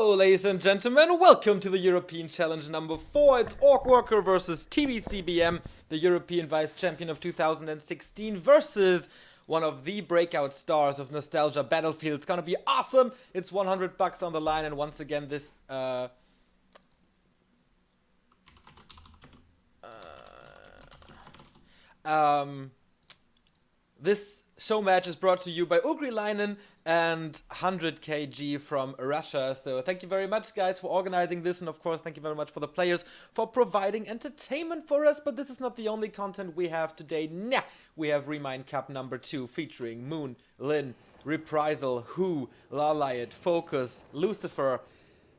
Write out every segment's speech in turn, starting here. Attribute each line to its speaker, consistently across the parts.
Speaker 1: Hello, ladies and gentlemen, welcome to the European Challenge number 4. It's OrcWorker versus TBCBM, the European Vice Champion of 2016, versus one of the breakout stars of Nostalgia Battlefield. It's gonna be awesome. It's $100 on the line, and once again, this show match is brought to you by Ugrilainen and 100 kg from Russia. So thank you very much, guys, for organizing this, and of course thank you very much for the players for providing entertainment for us. But this is not the only content we have today. Nah, we have Remind Cup number 2 featuring Moon, Lin, Reprisal, Who, Lawliot, Focus, Lucifer.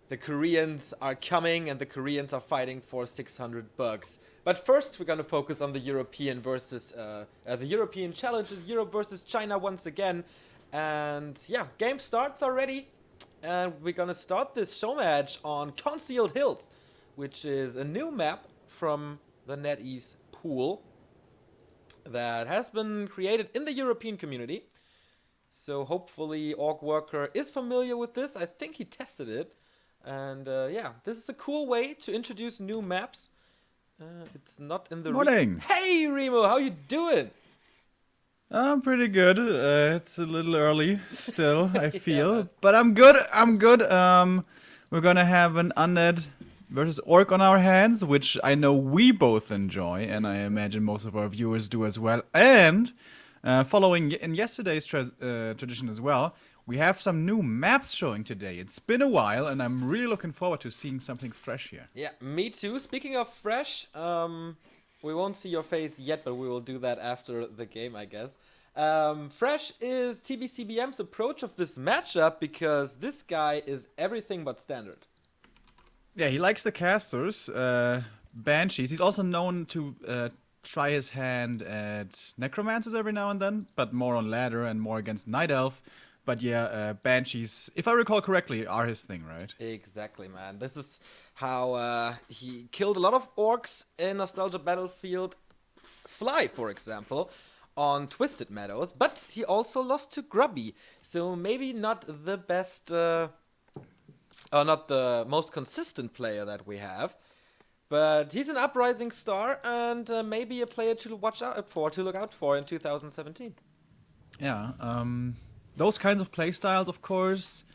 Speaker 1: The Koreans are coming, and the Koreans are fighting for 600 bucks. But first, we're gonna focus on the European versus the European challenges, Europe versus China once again. And yeah, game starts already, and we're gonna start this show match on Concealed Hills, which is a new map from the NetEase pool that has been created in the European community. So hopefully OrcWorker is familiar with this. I think he tested it. And yeah, this is a cool way to introduce new maps. It's not in the
Speaker 2: Morning.
Speaker 1: Hey Remo, how you doing?
Speaker 2: I'm pretty good. It's a little early still, I feel, but I'm good. We're gonna have an Undead versus Orc on our hands, which I know we both enjoy, and I imagine most of our viewers do as well. And following in yesterday's tradition as well, we have some new maps showing today. It's been a while, and I'm really looking forward to seeing something fresh here.
Speaker 1: Yeah, me too. Speaking of fresh, we won't see your face yet, but we will do that after the game, I guess. Fresh is TBCBM's approach of this matchup, because this guy is everything but standard.
Speaker 2: Yeah, he likes the casters, Banshees. He's also known to try his hand at Necromancers every now and then, but more on ladder and more against Night Elf. But yeah, Banshees, if I recall correctly, are his thing, right?
Speaker 1: Exactly, man. This is how he killed a lot of orcs in Nostalgia Battlefield Fly, for example, on Twisted Meadows. But he also lost to Grubby, so maybe not the best, or not the most consistent player that we have. But he's an uprising star, and maybe a player to watch out for, to look out for in 2017.
Speaker 2: Yeah, those kinds of playstyles, of course,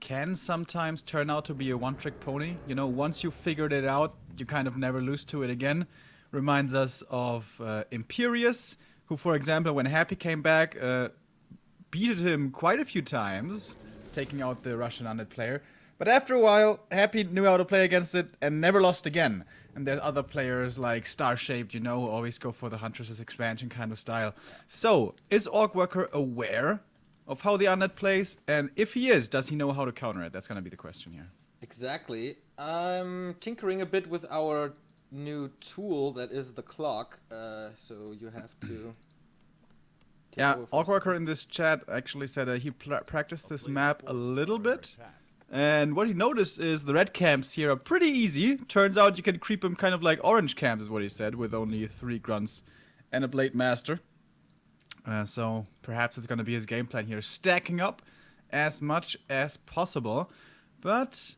Speaker 2: can sometimes turn out to be a one-trick pony. You know, once you figured it out, you kind of never lose to it again. Reminds us of Imperius, who, for example, when Happy came back, beated him quite a few times, taking out the Russian undead player. But after a while, Happy knew how to play against it and never lost again. And there's other players like Star-Shaped, you know, who always go for the Huntress's expansion kind of style. So, is OrcWorker aware of how the undead plays? And if he is, does he know how to counter it? That's going to be the question here.
Speaker 1: Exactly. I'm tinkering a bit with our new tool that is the clock. So you have to...
Speaker 2: Yeah, OrcWorker in this chat actually said he practiced this map a little bit. And what he noticed is the red camps here are pretty easy. Turns out you can creep them kind of like orange camps, is what he said, with only 3 grunts and a Blade Master. So perhaps it's going to be his game plan here, stacking up as much as possible. But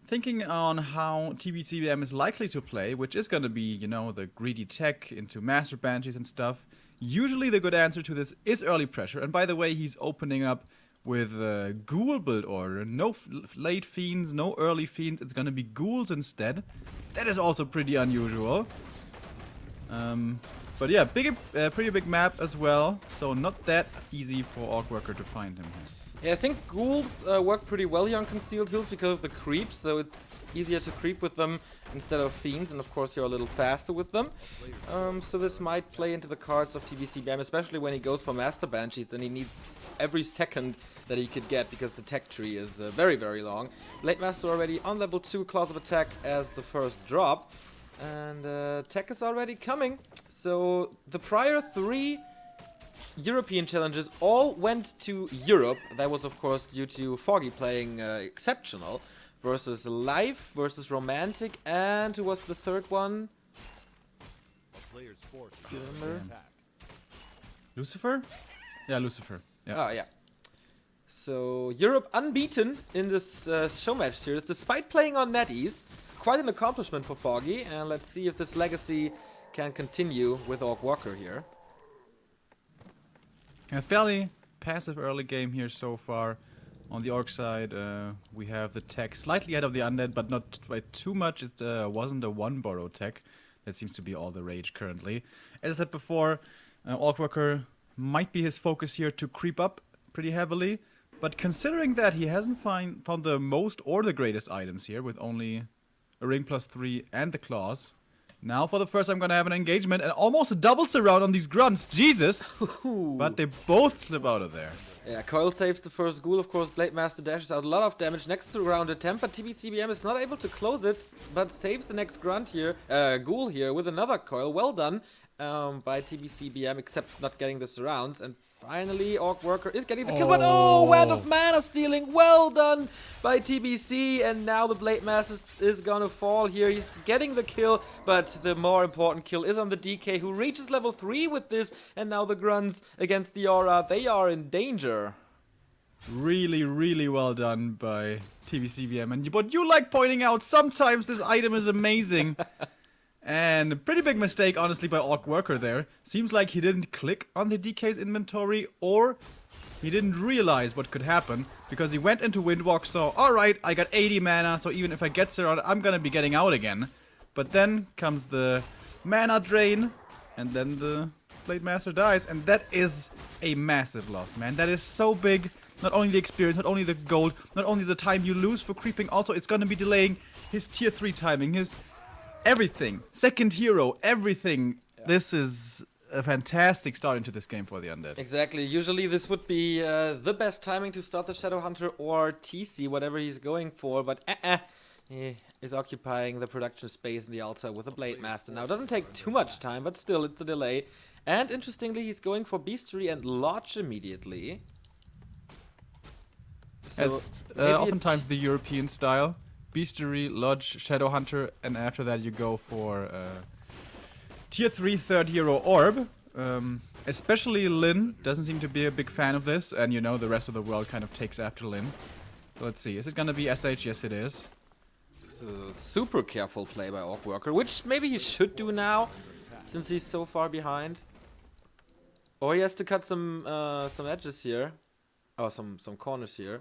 Speaker 2: thinking on how TBCBM is likely to play, which is going to be, you know, the greedy tech into Master Banshees and stuff, usually the good answer to this is early pressure. And by the way, he's opening up with a Ghoul build order. No late Fiends, no early Fiends. It's going to be Ghouls instead. That is also pretty unusual. But yeah, pretty big map as well, so not that easy for OrcWorker to find him here.
Speaker 1: Yeah, I think ghouls work pretty well here on Concealed Hills because of the creeps, so it's easier to creep with them instead of fiends, and of course you're a little faster with them. So this might play into the cards of TBCBM, especially when he goes for Master Banshees, then he needs every second that he could get because the tech tree is very, very long. Blade Master already on level 2, Claws of Attack as the first drop. And tech is already coming. So the prior 3 European challenges all went to Europe. That was, of course, due to Foggy playing exceptional. Versus Life, versus Romantic, and who was the third one?
Speaker 2: Lucifer? Yeah, Lucifer. Yeah.
Speaker 1: Oh, yeah. So Europe unbeaten in this Showmatch series, despite playing on NetEase. Quite an accomplishment for Foggy, and let's see if this legacy can continue with OrcWorker here.
Speaker 2: A fairly passive early game here so far. On the Orc side, we have the tech slightly ahead of the Undead, but not by too much. It wasn't a one-borrow tech. That seems to be all the rage currently. As I said before, OrcWorker might be his focus here to creep up pretty heavily. But considering that he hasn't found the most or the greatest items here, with only a ring +3 and the claws. Now for the first time I'm gonna have an engagement and almost a double surround on these grunts. Jesus! But they both slip out of there.
Speaker 1: Yeah, Coil saves the first ghoul, of course. Blade Master dashes out a lot of damage next to round attempt, but TBCBM is not able to close it, but saves the next grunt here, ghoul here with another coil. Well done by TBCBM, except not getting the surrounds. And finally, OrcWorker is getting the kill, but Wand of Mana stealing. Well done by TBC, and now the Blade Master is gonna fall here. He's getting the kill, but the more important kill is on the DK, who reaches level 3 with this, and now the grunts against the Aura, they are in danger.
Speaker 2: Really, really well done by TBCBM. And what you like pointing out, sometimes this item is amazing. And a pretty big mistake, honestly, by OrcWorker there. Seems like he didn't click on the DK's inventory, or he didn't realize what could happen, because he went into Windwalk, so alright, I got 80 mana, so even if I get surrounded, I'm gonna be getting out again. But then comes the mana drain, and then the Blade Master dies, and that is a massive loss, man. That is so big. Not only the experience, not only the gold, not only the time you lose for creeping, also it's gonna be delaying his tier 3 timing, his everything. Second hero, everything. Yeah. This is a fantastic start into this game for the Undead.
Speaker 1: Exactly. Usually this would be the best timing to start the Shadowhunter or TC, whatever he's going for, but he is occupying the production space in the altar with a Blade Master. Now, it doesn't take too much time, but still, it's a delay. And interestingly, he's going for Beastery and Lodge immediately.
Speaker 2: So as oftentimes the European style. Beastery, Lodge, Shadowhunter, and after that you go for tier 3 third hero Orb. Especially Lin doesn't seem to be a big fan of this, and you know, the rest of the world kind of takes after Lin. So let's see, is it gonna be SH? Yes it is.
Speaker 1: So super careful play by OrcWorker, which maybe he should do now, since he's so far behind. Or he has to cut some edges here. Oh, some corners here.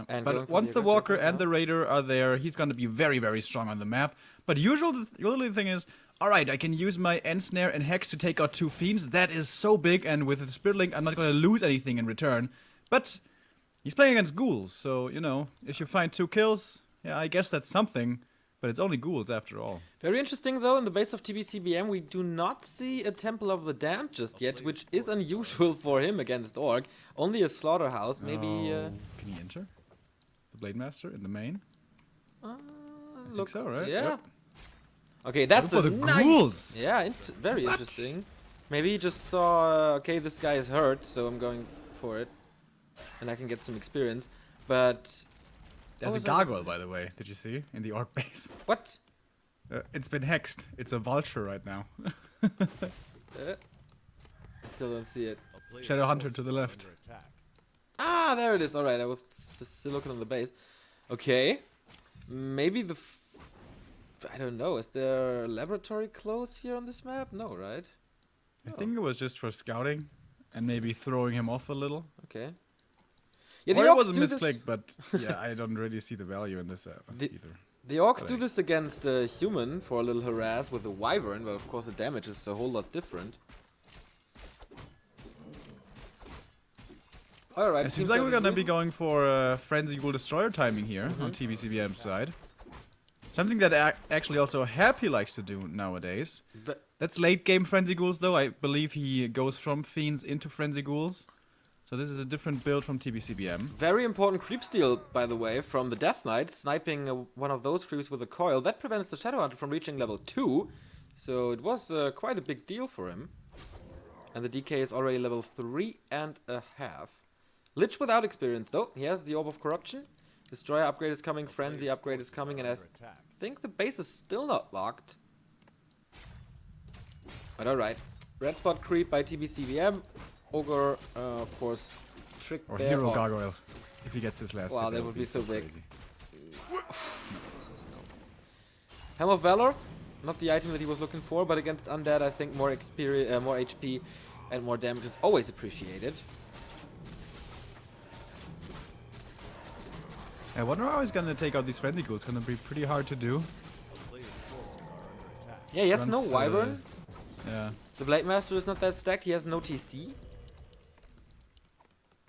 Speaker 2: But once the Walker and the Raider are there, he's going to be very, very strong on the map. But usually the thing is, alright, I can use my Ensnare and Hex to take out 2 Fiends. That is so big, and with the Spirit Link, I'm not going to lose anything in return. But he's playing against ghouls, so, you know, if you find 2 kills, yeah, I guess that's something. But it's only ghouls after all.
Speaker 1: Very interesting, though, in the base of TBCBM, we do not see a Temple of the Damned just yet, which is unusual for him against Orc. Only a Slaughterhouse, maybe...
Speaker 2: Can he enter? Blade Master in the main? I think so, right?
Speaker 1: Yeah.
Speaker 2: Yep.
Speaker 1: Okay, that's a nice...
Speaker 2: ghouls.
Speaker 1: Yeah, very interesting. Maybe he just saw, okay, this guy is hurt, so I'm going for it. And I can get some experience. But...
Speaker 2: There's a gargoyle, by the way. Did you see? In the Orc base.
Speaker 1: What?
Speaker 2: It's been hexed. It's a vulture right now.
Speaker 1: I still don't see it.
Speaker 2: Shadowhunter to the left.
Speaker 1: Ah, there it is. Alright, I was still looking on the base. Okay. Maybe the... I don't know. Is there laboratory close here on this map? No, right?
Speaker 2: I think it was just for scouting and maybe throwing him off a little.
Speaker 1: Okay. Yeah,
Speaker 2: or it was a misclick, but yeah, I don't really see the value in this either.
Speaker 1: The Orcs do this against a human for a little harass with a Wyvern, but of course the damage is a whole lot different. Alright,
Speaker 2: it seems like we're gonna be going for Frenzy Ghoul Destroyer timing here on TBCBM's side. Something that actually also Happy likes to do nowadays. That's late game Frenzy Ghouls though. I believe he goes from Fiends into Frenzy Ghouls. So this is a different build from TBCBM.
Speaker 1: Very important creep steal, by the way, from the Death Knight. Sniping one of those creeps with a coil. That prevents the Shadowhunter from reaching level 2. So it was quite a big deal for him. And the DK is already level 3.5. Lich without experience though. He has the Orb of Corruption. Destroyer upgrade is coming. Frenzy upgrade is coming. And I think the base is still not locked. But alright. Red spot creep by TBCBM. Ogre, of course, trick
Speaker 2: Or
Speaker 1: there.
Speaker 2: hero gargoyle, if he gets this last.
Speaker 1: Wow,
Speaker 2: hit,
Speaker 1: that would be so big.
Speaker 2: crazy.
Speaker 1: Helm of Valor, not the item that he was looking for, but against Undead, I think more experience, more HP and more damage is always appreciated.
Speaker 2: I wonder how he's gonna take out these friendly ghouls. It's gonna be pretty hard to do.
Speaker 1: Yeah, he has no
Speaker 2: Runs,
Speaker 1: Wyvern.
Speaker 2: Yeah.
Speaker 1: The Blade Master is not that stacked. He has no TC.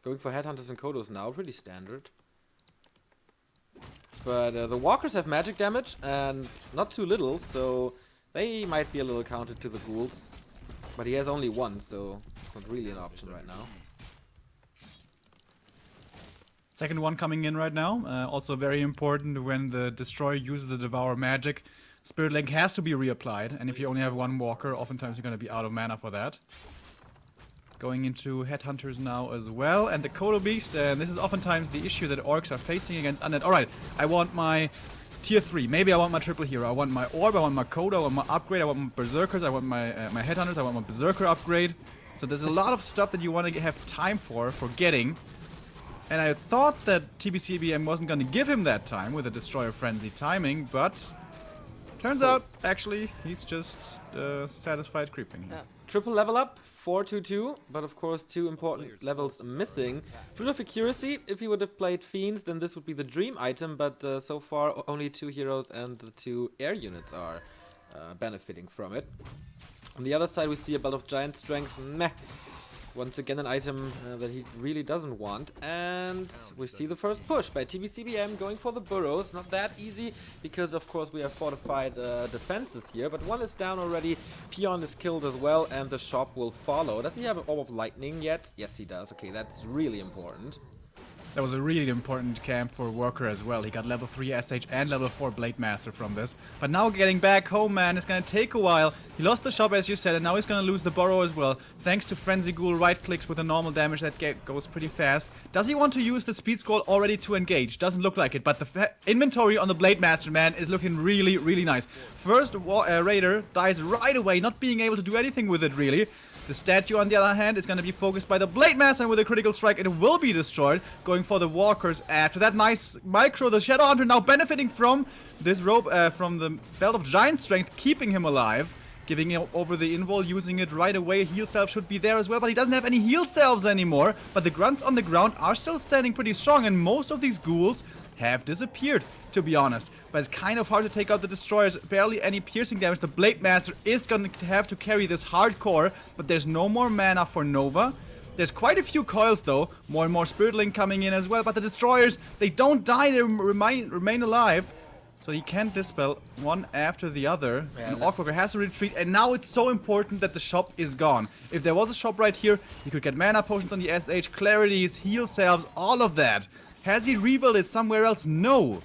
Speaker 1: Going for Headhunters and Kodos now, pretty standard. But the Walkers have magic damage, and not too little, so they might be a little counted to the ghouls. But he has only one, so it's not really an option right now.
Speaker 2: Second one coming in right now. Also very important when the Destroyer uses the Devour magic. Spirit Link has to be reapplied, and if you only have one Walker, oftentimes you're going to be out of mana for that. Going into Headhunters now as well, and the Kodo Beast, and this is oftentimes the issue that Orcs are facing against Undead. Alright, I want my Tier 3, maybe I want my Triple Hero, I want my Orb, I want my Kodo, I want my Upgrade, I want my Berserkers, I want my Headhunters, I want my Berserker Upgrade. So there's a lot of stuff that you want to have time for getting. And I thought that TBCBM wasn't going to give him that time with a Destroyer Frenzy timing, but turns out, actually, he's just satisfied creeping.
Speaker 1: Yeah. Triple level up, 4-2-2, but of course 2 important levels missing. Fruit of Accuracy, if he would have played Fiends, then this would be the dream item, but so far only 2 heroes and the 2 air units are benefiting from it. On the other side we see a Belt of Giant Strength, meh. Once again an item that he really doesn't want, and we see the first push by TBCBM going for the burrows. Not that easy because of course we have fortified defenses here, but one is down already, Peon is killed as well, and the shop will follow. Does he have an Orb of Lightning yet? Yes he does. Okay, that's really important.
Speaker 2: That was a really important camp for Worker as well. He got level 3 SH and level 4 Blade Master from this. But now getting back home, man, it's gonna take a while. He lost the shop, as you said, and now he's gonna lose the burrow as well. Thanks to Frenzy Ghoul right clicks with a normal damage that goes pretty fast. Does he want to use the speed scroll already to engage? Doesn't look like it, but the inventory on the Blade Master, man, is looking really, really nice. First Raider dies right away, not being able to do anything with it, really. The statue, on the other hand, is going to be focused by the Blade Master, and with a critical strike, it will be destroyed. Going for the Walkers after that nice micro. The Shadow Hunter now benefiting from this rope, from the Belt of Giant Strength, keeping him alive. Giving him over the invul, using it right away. Heal Salve should be there as well, but he doesn't have any heal salves anymore. But the grunts on the ground are still standing pretty strong, and most of these ghouls have disappeared, to be honest. But it's kind of hard to take out the Destroyers. Barely any piercing damage. The Blade Master is going to have to carry this hardcore, but there's no more mana for Nova. There's quite a few coils though. More and more Spirit Link coming in as well. But the Destroyers, they don't die, they remain alive. So he can dispel one after the other. Yeah, and OrcWorker has to retreat, and now it's so important that the shop is gone. If there was a shop right here, he could get mana potions on the SH, clarities, heal salves, all of that. Has he rebuilt it somewhere else? No.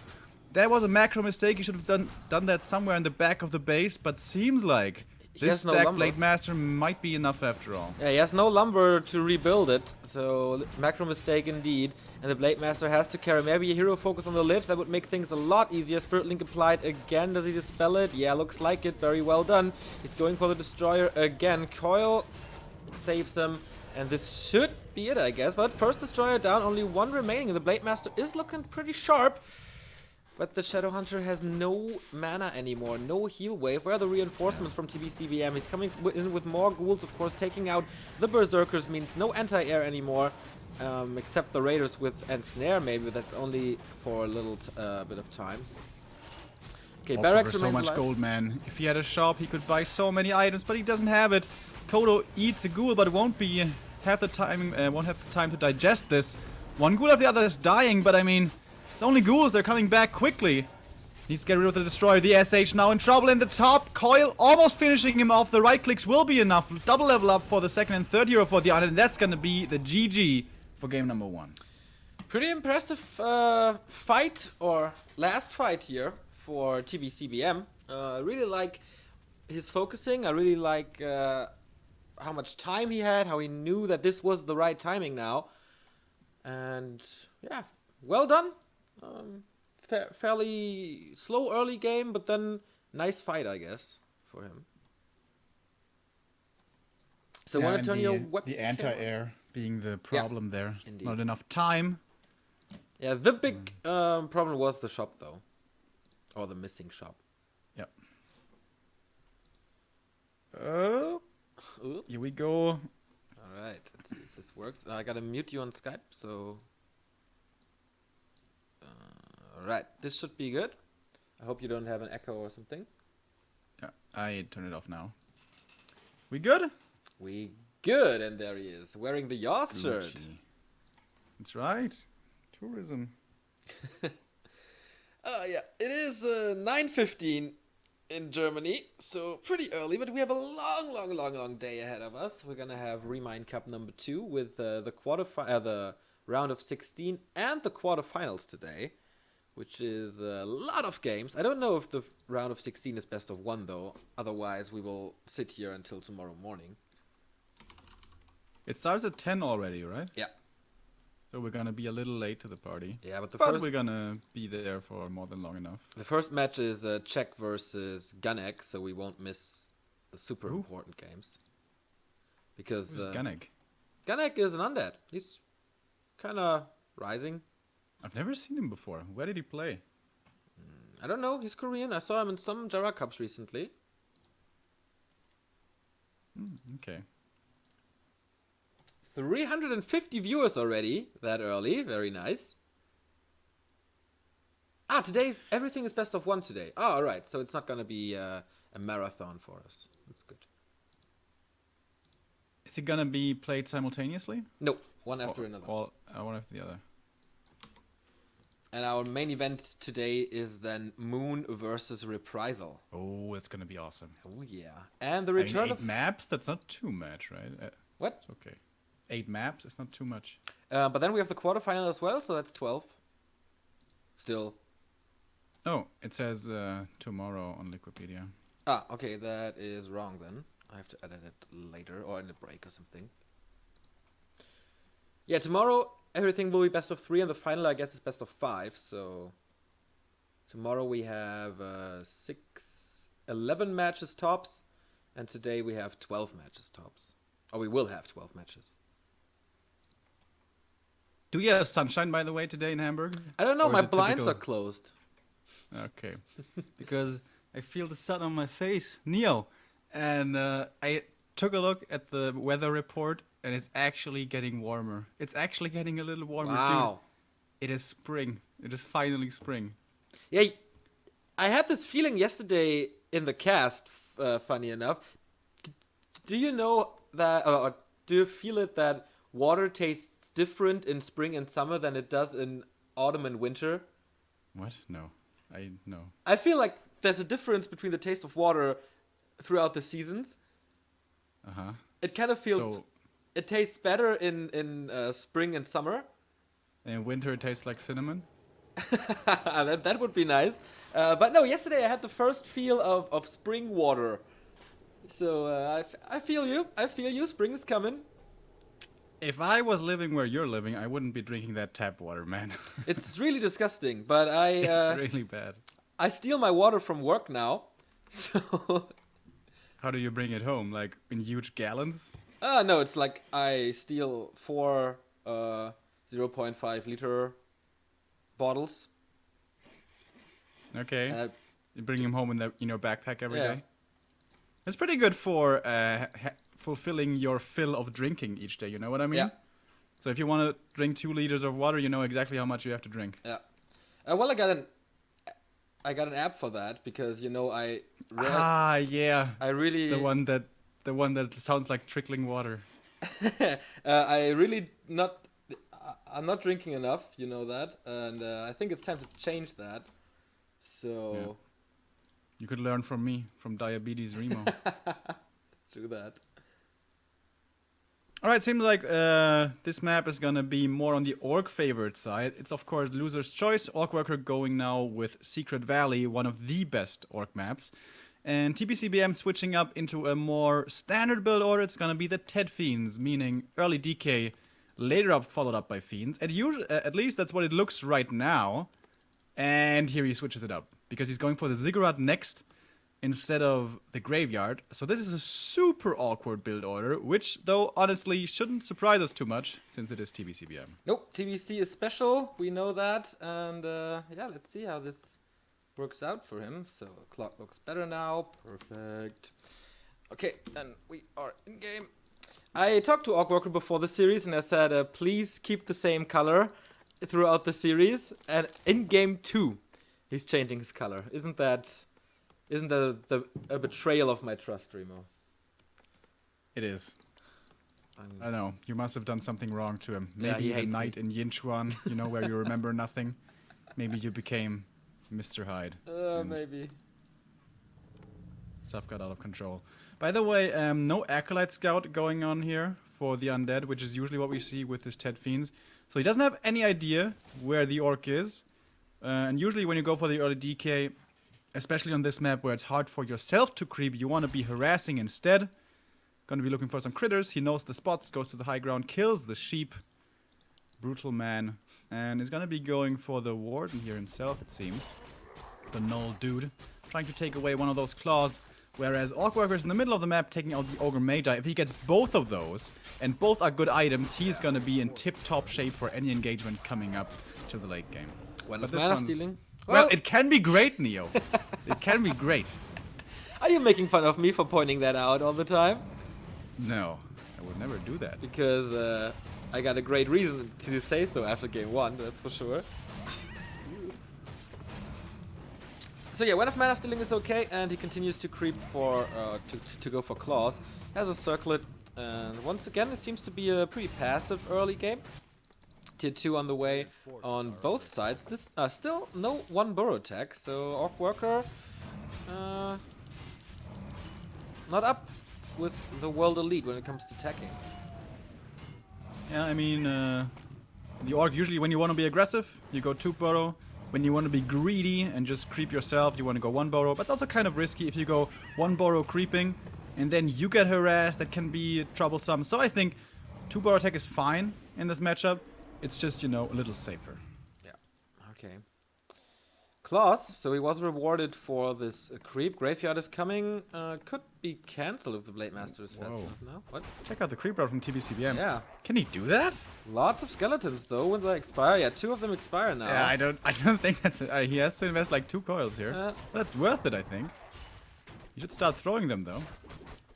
Speaker 2: That was a macro mistake. He should have done that somewhere in the back of the base, but seems like this stack Blade Master might be enough after all.
Speaker 1: Yeah, he has no lumber to rebuild it, so macro mistake indeed. And the Blade Master has to carry maybe a hero focus on the lips. That would make things a lot easier. Spirit Link applied again. Does he dispel it? Yeah, looks like it. Very well done. He's going for the Destroyer again. Coil saves him. And this should be it, I guess. But first Destroyer down, only one remaining. And the Blade Master is looking pretty sharp. But the Shadow Hunter has no mana anymore, no heal wave. Where are the reinforcements from TBCBM? He's coming in with more ghouls, of course. Taking out the Berserkers means no anti-air anymore, except the Raiders with Ensnare maybe, but that's only for a little bit of time. Okay, Barracks remains
Speaker 2: so much
Speaker 1: alive.
Speaker 2: Gold, man. If he had a shop, he could buy so many items, but he doesn't have it. Kodo eats a ghoul, but it won't have the time to digest this. One ghoul after the other is dying, but I mean, it's only ghouls, they're coming back quickly. Needs to get rid of the Destroyer. The SH now in trouble in the top. Coil almost finishing him off. The right clicks will be enough. Double level up for the second and third hero for the Undead, and that's gonna be the GG for game number 1.
Speaker 1: Pretty impressive fight, or last fight here for TBCBM. I really like his focusing. I really like how much time he had, how he knew that this was the right timing now. And yeah, well done. Fairly slow early game, but then nice fight, I guess, for him. So
Speaker 2: Yeah,
Speaker 1: want to turn your
Speaker 2: the anti-air being the problem there.
Speaker 1: Indeed.
Speaker 2: Not enough time.
Speaker 1: Yeah, the big problem was the shop, though. Or the missing shop.
Speaker 2: Yep. Here we go.
Speaker 1: All right, let's see if this works. I gotta mute you on Skype, so... all right, this should be good. I hope you don't have an echo or something.
Speaker 2: Yeah, I turn it off now. We good?
Speaker 1: We good, and there he is, wearing the Yoss shirt.
Speaker 2: Gucci. That's right. Tourism.
Speaker 1: Yeah, it is 9:15 in Germany, so pretty early, but we have a long day ahead of us. We're gonna have Remind Cup number 2 with the round of 16 and the quarterfinals today, which is a lot of games. I don't know if the round of 16 is best of 1 though. Otherwise, we will sit here until tomorrow morning.
Speaker 2: It starts at 10 already, right?
Speaker 1: Yeah.
Speaker 2: So we're gonna be a little late to the party.
Speaker 1: Yeah, but
Speaker 2: we're gonna be there for more than long enough.
Speaker 1: The first match is Czech versus Ganek, so we won't miss the super important games. Because
Speaker 2: Ganek?
Speaker 1: Ganek is an undead. He's kind of rising.
Speaker 2: I've never seen him before. Where did he play?
Speaker 1: I don't know. He's Korean. I saw him in some Jara Cups recently.
Speaker 2: Okay.
Speaker 1: 350 viewers already that early. Very nice. Everything is best of 1 today. Oh, all right. So it's not going to be a marathon for us. That's good.
Speaker 2: Is it gonna be played simultaneously?
Speaker 1: No, one after another.
Speaker 2: One after the other.
Speaker 1: And our main event today is then Moon versus Reprisal.
Speaker 2: Oh, it's gonna be awesome.
Speaker 1: Oh yeah. And the return
Speaker 2: of 8 maps. That's not too much, right?
Speaker 1: What?
Speaker 2: It's okay. 8 maps. It's not too much.
Speaker 1: But then we have the quarterfinal as well, so that's 12. Still.
Speaker 2: Oh, it says tomorrow on Wikipedia.
Speaker 1: Ah, okay, that is wrong then. I have to edit it later or in a break or something. Yeah, tomorrow everything will be best of 3, and the final I guess is best of 5. So tomorrow we have 11 matches tops, and today we have 12 matches tops. Or we will have 12 matches.
Speaker 2: Do you have sunshine, by the way, today in Hamburg?
Speaker 1: I don't know. My blinds are closed.
Speaker 2: Okay. Because I feel the sun on my face. Neo. And I took a look at the weather report, and it's actually getting warmer. It's actually getting a little warmer.
Speaker 1: Wow.
Speaker 2: Dude, it is spring. It is finally spring.
Speaker 1: Yeah, I had this feeling yesterday in the cast, funny enough. Do you know that, or do you feel it that water tastes different in spring and summer than it does in autumn and winter?
Speaker 2: What? No. No.
Speaker 1: I feel like there's a difference between the taste of water throughout the seasons.
Speaker 2: Uh-huh.
Speaker 1: It kind of feels... It tastes better in spring and summer.
Speaker 2: And in winter it tastes like cinnamon?
Speaker 1: that would be nice. But no, yesterday I had the first feel of spring water. So I feel you. I feel you. Spring is coming.
Speaker 2: If I was living where you're living, I wouldn't be drinking that tap water, man.
Speaker 1: It's really disgusting, but
Speaker 2: it's really bad.
Speaker 1: I steal my water from work now. So
Speaker 2: how do you bring it home? Like in huge gallons?
Speaker 1: No, it's like I steal 4 0.5 liter bottles.
Speaker 2: Okay. You bring them home in your backpack every day? It's pretty good for fulfilling your fill of drinking each day, you know what I mean?
Speaker 1: Yeah.
Speaker 2: So if you want to drink 2 liters of water, you know exactly how much you have to drink.
Speaker 1: Yeah. Well, I got an app for that because I read...
Speaker 2: yeah.
Speaker 1: I really...
Speaker 2: The one that sounds like trickling water.
Speaker 1: I'm not drinking enough, you know that, and I think it's time to change that. So... Yeah.
Speaker 2: You could learn from me, from Diabetes Remo.
Speaker 1: Do that.
Speaker 2: Alright, seems like this map is gonna be more on the Orc favored side. It's of course loser's choice. OrcWorker going now with Secret Valley, one of the best Orc maps. And TPCBM switching up into a more standard build order. It's gonna be the Ted Fiends, meaning early DK, later up followed up by Fiends. At least that's what it looks right now. And here he switches it up, because he's going for the Ziggurat next. instead of the graveyard. So this is a super awkward build order, which though honestly shouldn't surprise us too much since it is TBCBM.
Speaker 1: Nope, TBC is special, we know that, and yeah, let's see how this works out for him. So clock looks better now, perfect. Okay, and we are in game. I talked to OrcWorker before the series and I said, please keep the same color throughout the series, and in game 2 he's changing his color. Isn't that a betrayal of my trust, Remo?
Speaker 2: It is. I know, you must have done something wrong to him.
Speaker 1: Yeah,
Speaker 2: Maybe
Speaker 1: he
Speaker 2: the
Speaker 1: hates
Speaker 2: night in Yinchuan, you know, where you remember nothing. Maybe you became Mr. Hyde.
Speaker 1: Maybe.
Speaker 2: Stuff got out of control. By the way, no Acolyte Scout going on here for the Undead, which is usually what we see with his Ted Fiends. So he doesn't have any idea where the Orc is. And usually when you go for the early DK, especially on this map where it's hard for yourself to creep, you want to be harassing instead. Gonna be looking for some critters. He knows the spots, goes to the high ground, kills the sheep. Brutal man. And is gonna be going for the Warden here himself, it seems. The Null dude. Trying to take away one of those claws. Whereas OrcWorker is in the middle of the map taking out the Ogre Magi. If he gets both of those, and both are good items, he's gonna be in tip-top shape for any engagement coming up to the late game.
Speaker 1: When of mana stealing?
Speaker 2: Well, it can be great, Neo. It can be great.
Speaker 1: Are you making fun of me for pointing that out all the time?
Speaker 2: No, I would never do that.
Speaker 1: Because I got a great reason to say so after game 1, that's for sure. So yeah, when of mana stealing is okay, and he continues to creep for to go for claws. Has a circlet, and once again, this seems to be a pretty passive early game. Tier 2 on the way on both sides. This still no one burrow attack, so OrcWorker not up with the world elite when it comes to attacking.
Speaker 2: Yeah, I mean, the Orc usually when you want to be aggressive, you go 2 burrow. When you want to be greedy and just creep yourself, you want to go 1 burrow. But it's also kind of risky if you go 1 burrow creeping and then you get harassed. That can be troublesome. So I think 2 burrow attack is fine in this matchup. It's just, you know, a little safer.
Speaker 1: Yeah, okay. Claws, so he was rewarded for this creep. Graveyard is coming. Could be cancelled if the Blade Master is fast enough now. What?
Speaker 2: Check out the creep route from TBCBM.
Speaker 1: Yeah.
Speaker 2: Can he do that?
Speaker 1: Lots of skeletons though when they expire. Yeah, 2 of them expire now.
Speaker 2: Yeah, I don't think that's he has to invest like 2 coils here. That's worth it, I think. You should start throwing them though.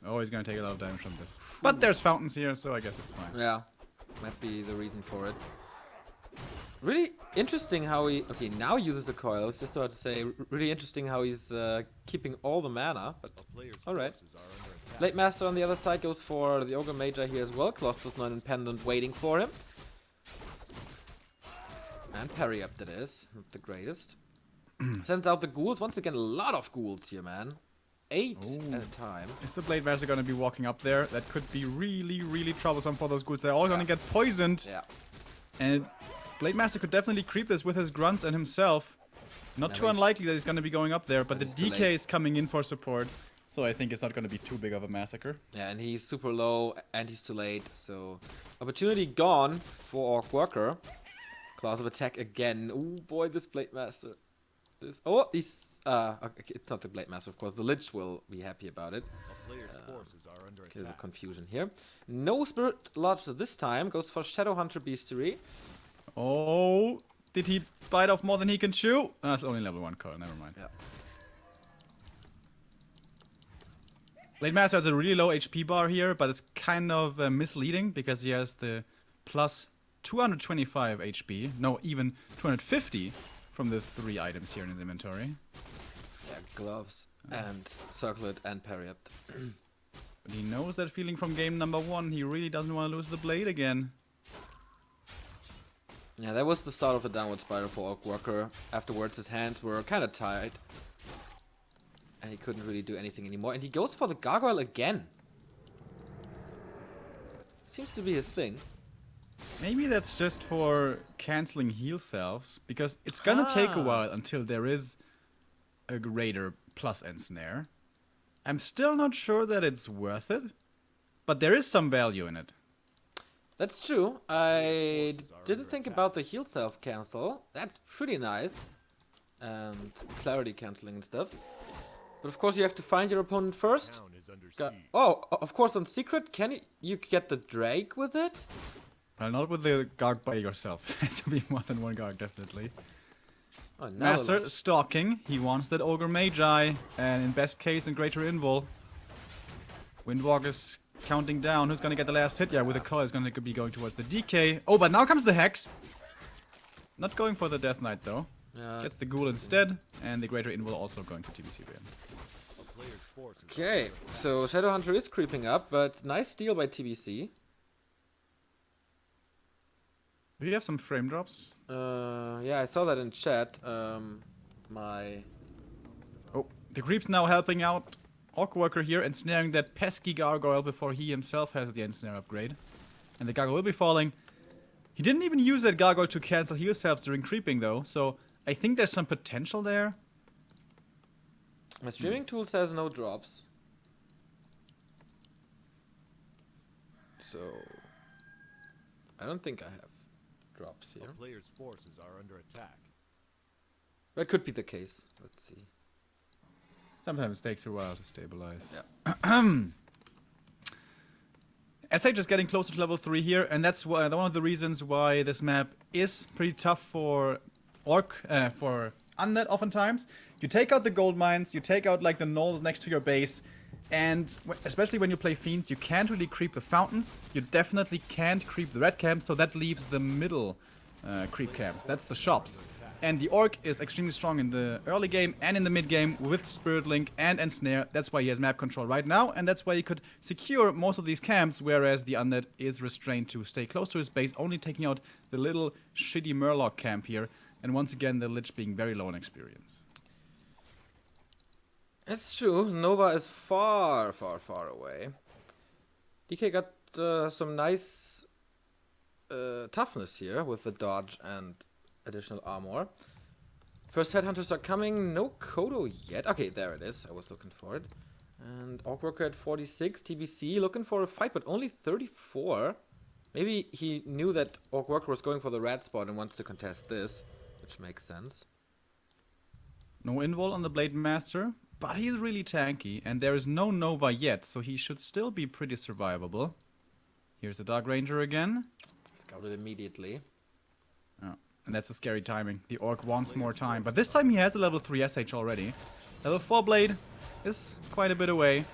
Speaker 2: Oh, he's gonna take a lot of damage from this. But there's fountains here, so I guess it's fine.
Speaker 1: Yeah, might be the reason for it. Really interesting how he... Okay, now uses the coil. I was just about to say, really interesting how he's keeping all the mana, but alright. Blade Master on the other side goes for the Ogre Magi here as well. Claws +9 and Pendant waiting for him. And parry up that is. Not the greatest. Sends out the ghouls. Once again, a lot of ghouls here, man. 8 at a time.
Speaker 2: Is the Blade Master gonna be walking up there? That could be really, really troublesome for those ghouls. They're all gonna get poisoned.
Speaker 1: Yeah.
Speaker 2: And Blade Master could definitely creep this with his grunts and himself. Not too unlikely that he's gonna be going up there, but the DK is coming in for support. So I think it's not gonna be too big of a massacre.
Speaker 1: Yeah, and he's super low and he's too late. So opportunity gone for OrcWorker. Claws of attack again. Oh boy, this Blade Master. He's okay, it's not the Blade Master, of course. The Lich will be happy about it. Okay, the confusion here. No Spirit Lodge this time. Goes for Shadowhunter Beastery.
Speaker 2: Oh, did he bite off more than he can chew? That's only level 1 coil, never mind.
Speaker 1: Yeah.
Speaker 2: Blade Master has a really low HP bar here, but it's kind of misleading because he has the plus 225 HP. No, even 250 from the 3 items here in his inventory.
Speaker 1: Yeah, gloves and circlet and parry up.
Speaker 2: But he knows that feeling from game number 1. He really doesn't want to lose the blade again.
Speaker 1: Yeah, that was the start of the downward spiral for OrcWorker. Afterwards, his hands were kind of tied. And he couldn't really do anything anymore. And he goes for the gargoyle again. Seems to be his thing.
Speaker 2: Maybe that's just for cancelling heal selves. Because it's gonna take a while until there is a greater plus ensnare. I'm still not sure that it's worth it. But there is some value in it.
Speaker 1: That's true. I didn't think about the heal self cancel. That's pretty nice. And clarity cancelling and stuff. But of course you have to find your opponent first. Oh, of course on secret, can you get the Drake with it?
Speaker 2: Well, not with the Garg by yourself. It has to be more than one Garg, definitely.
Speaker 1: Oh, no.
Speaker 2: Master stalking. He wants that Ogre Magi, and in best case, in Greater Invul. Windwalker's counting down. Who's gonna get the last hit? Yeah, with the coil is gonna be going towards the DK. Oh, but now comes the Hex. Not going for the Death Knight though. Gets the Ghoul instead, and the Greater Invul also going to TBC again.
Speaker 1: Okay, so Shadowhunter is creeping up, but nice steal by TBC.
Speaker 2: Do you have some frame drops?
Speaker 1: Yeah, I saw that in chat. Oh,
Speaker 2: the creep's now helping out OrcWorker here, ensnaring that pesky Gargoyle before he himself has the ensnare upgrade. And the Gargoyle will be falling. He didn't even use that Gargoyle to cancel heal selves during creeping though, so I think there's some potential there.
Speaker 1: My streaming tool says no drops. So I don't think I have drops here.
Speaker 3: A player's forces are under attack.
Speaker 1: That could be the case. Let's see.
Speaker 2: Sometimes it takes a while to stabilize.
Speaker 1: Yeah.
Speaker 2: SH is getting closer to level 3 here, and that's one of the reasons why this map is pretty tough for Undead oftentimes. You take out the gold mines, you take out like the knolls next to your base, and especially when you play Fiends, you can't really creep the fountains. You definitely can't creep the red camps, so that leaves the middle creep camps. That's the shops. And the Orc is extremely strong in the early game and in the mid game with Spirit Link and Ensnare. That's why he has map control right now, and that's why he could secure most of these camps, whereas the Undead is restrained to stay close to his base, only taking out the little shitty Murloc camp here. And once again, the Lich being very low in experience.
Speaker 1: It's true. Nova is far, far, far away. DK got some nice toughness here with the dodge and additional armor. First headhunters are coming. No Kodo yet. Okay, there it is. I was looking for it. And OrcWorker at 46. TBC looking for a fight, but only 34. Maybe he knew that OrcWorker was going for the red spot and wants to contest this, which makes sense.
Speaker 2: No invul on the Blade Master, but he's really tanky, and there is no Nova yet, so he should still be pretty survivable. Here's the Dark Ranger again.
Speaker 1: Scouted immediately.
Speaker 2: Oh, and that's a scary timing. The Orc wants more time, but this time he has a level 3 SH already. Level 4 Blade is quite a bit away. And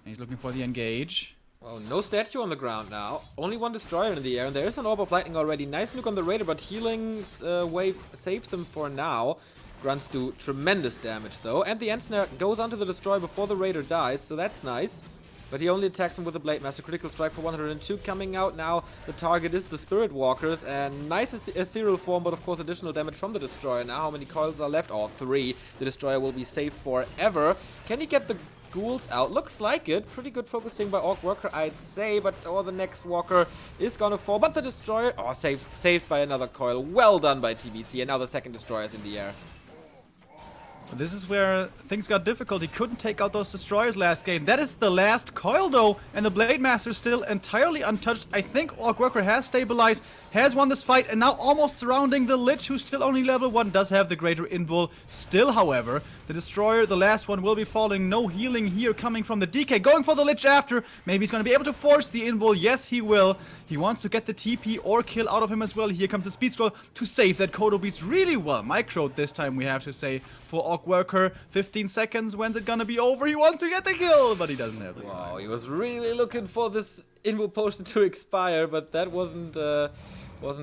Speaker 2: he's looking for the engage.
Speaker 1: Well, no statue on the ground now. Only one destroyer in the air, and there is an Orb of Lightning already. Nice nuke on the Raider, but Healing's wave saves him for now. Grunts do tremendous damage though, and the Ensnare goes onto the destroyer before the Raider dies, so that's nice. But he only attacks him with the Blade Master. Critical strike for 102 coming out now. The target is the Spirit Walkers, and nice ethereal form, but of course additional damage from the destroyer. Now how many coils are left? Oh, 3. The destroyer will be safe forever. Can he get the ghouls out? Looks like it. Pretty good focusing by OrcWorker, I'd say, but the next walker is gonna fall. But the destroyer, saved by another coil. Well done by TBC, and now the second destroyer is in the air.
Speaker 2: This is where things got difficult. He couldn't take out those destroyers last game. That is the last coil though, and the Blade Master still entirely untouched. I think OrcWorker has stabilized, has won this fight, and now almost surrounding the Lich, who's still only level 1, does have the Greater Invul. Still, however, the destroyer, the last one, will be falling. No healing here coming from the DK. Going for the Lich after. Maybe he's going to be able to force the Invul. Yes, he will. He wants to get the TP or kill out of him as well. Here comes the Speed Scroll to save that Kodo Beast really well. Microed this time, we have to say, for OrcWorker. 15 seconds. When's it gonna be over? He wants to get the kill, but he doesn't have the time.
Speaker 1: Wow, he was really looking for this Invul potion to expire, but that wasn't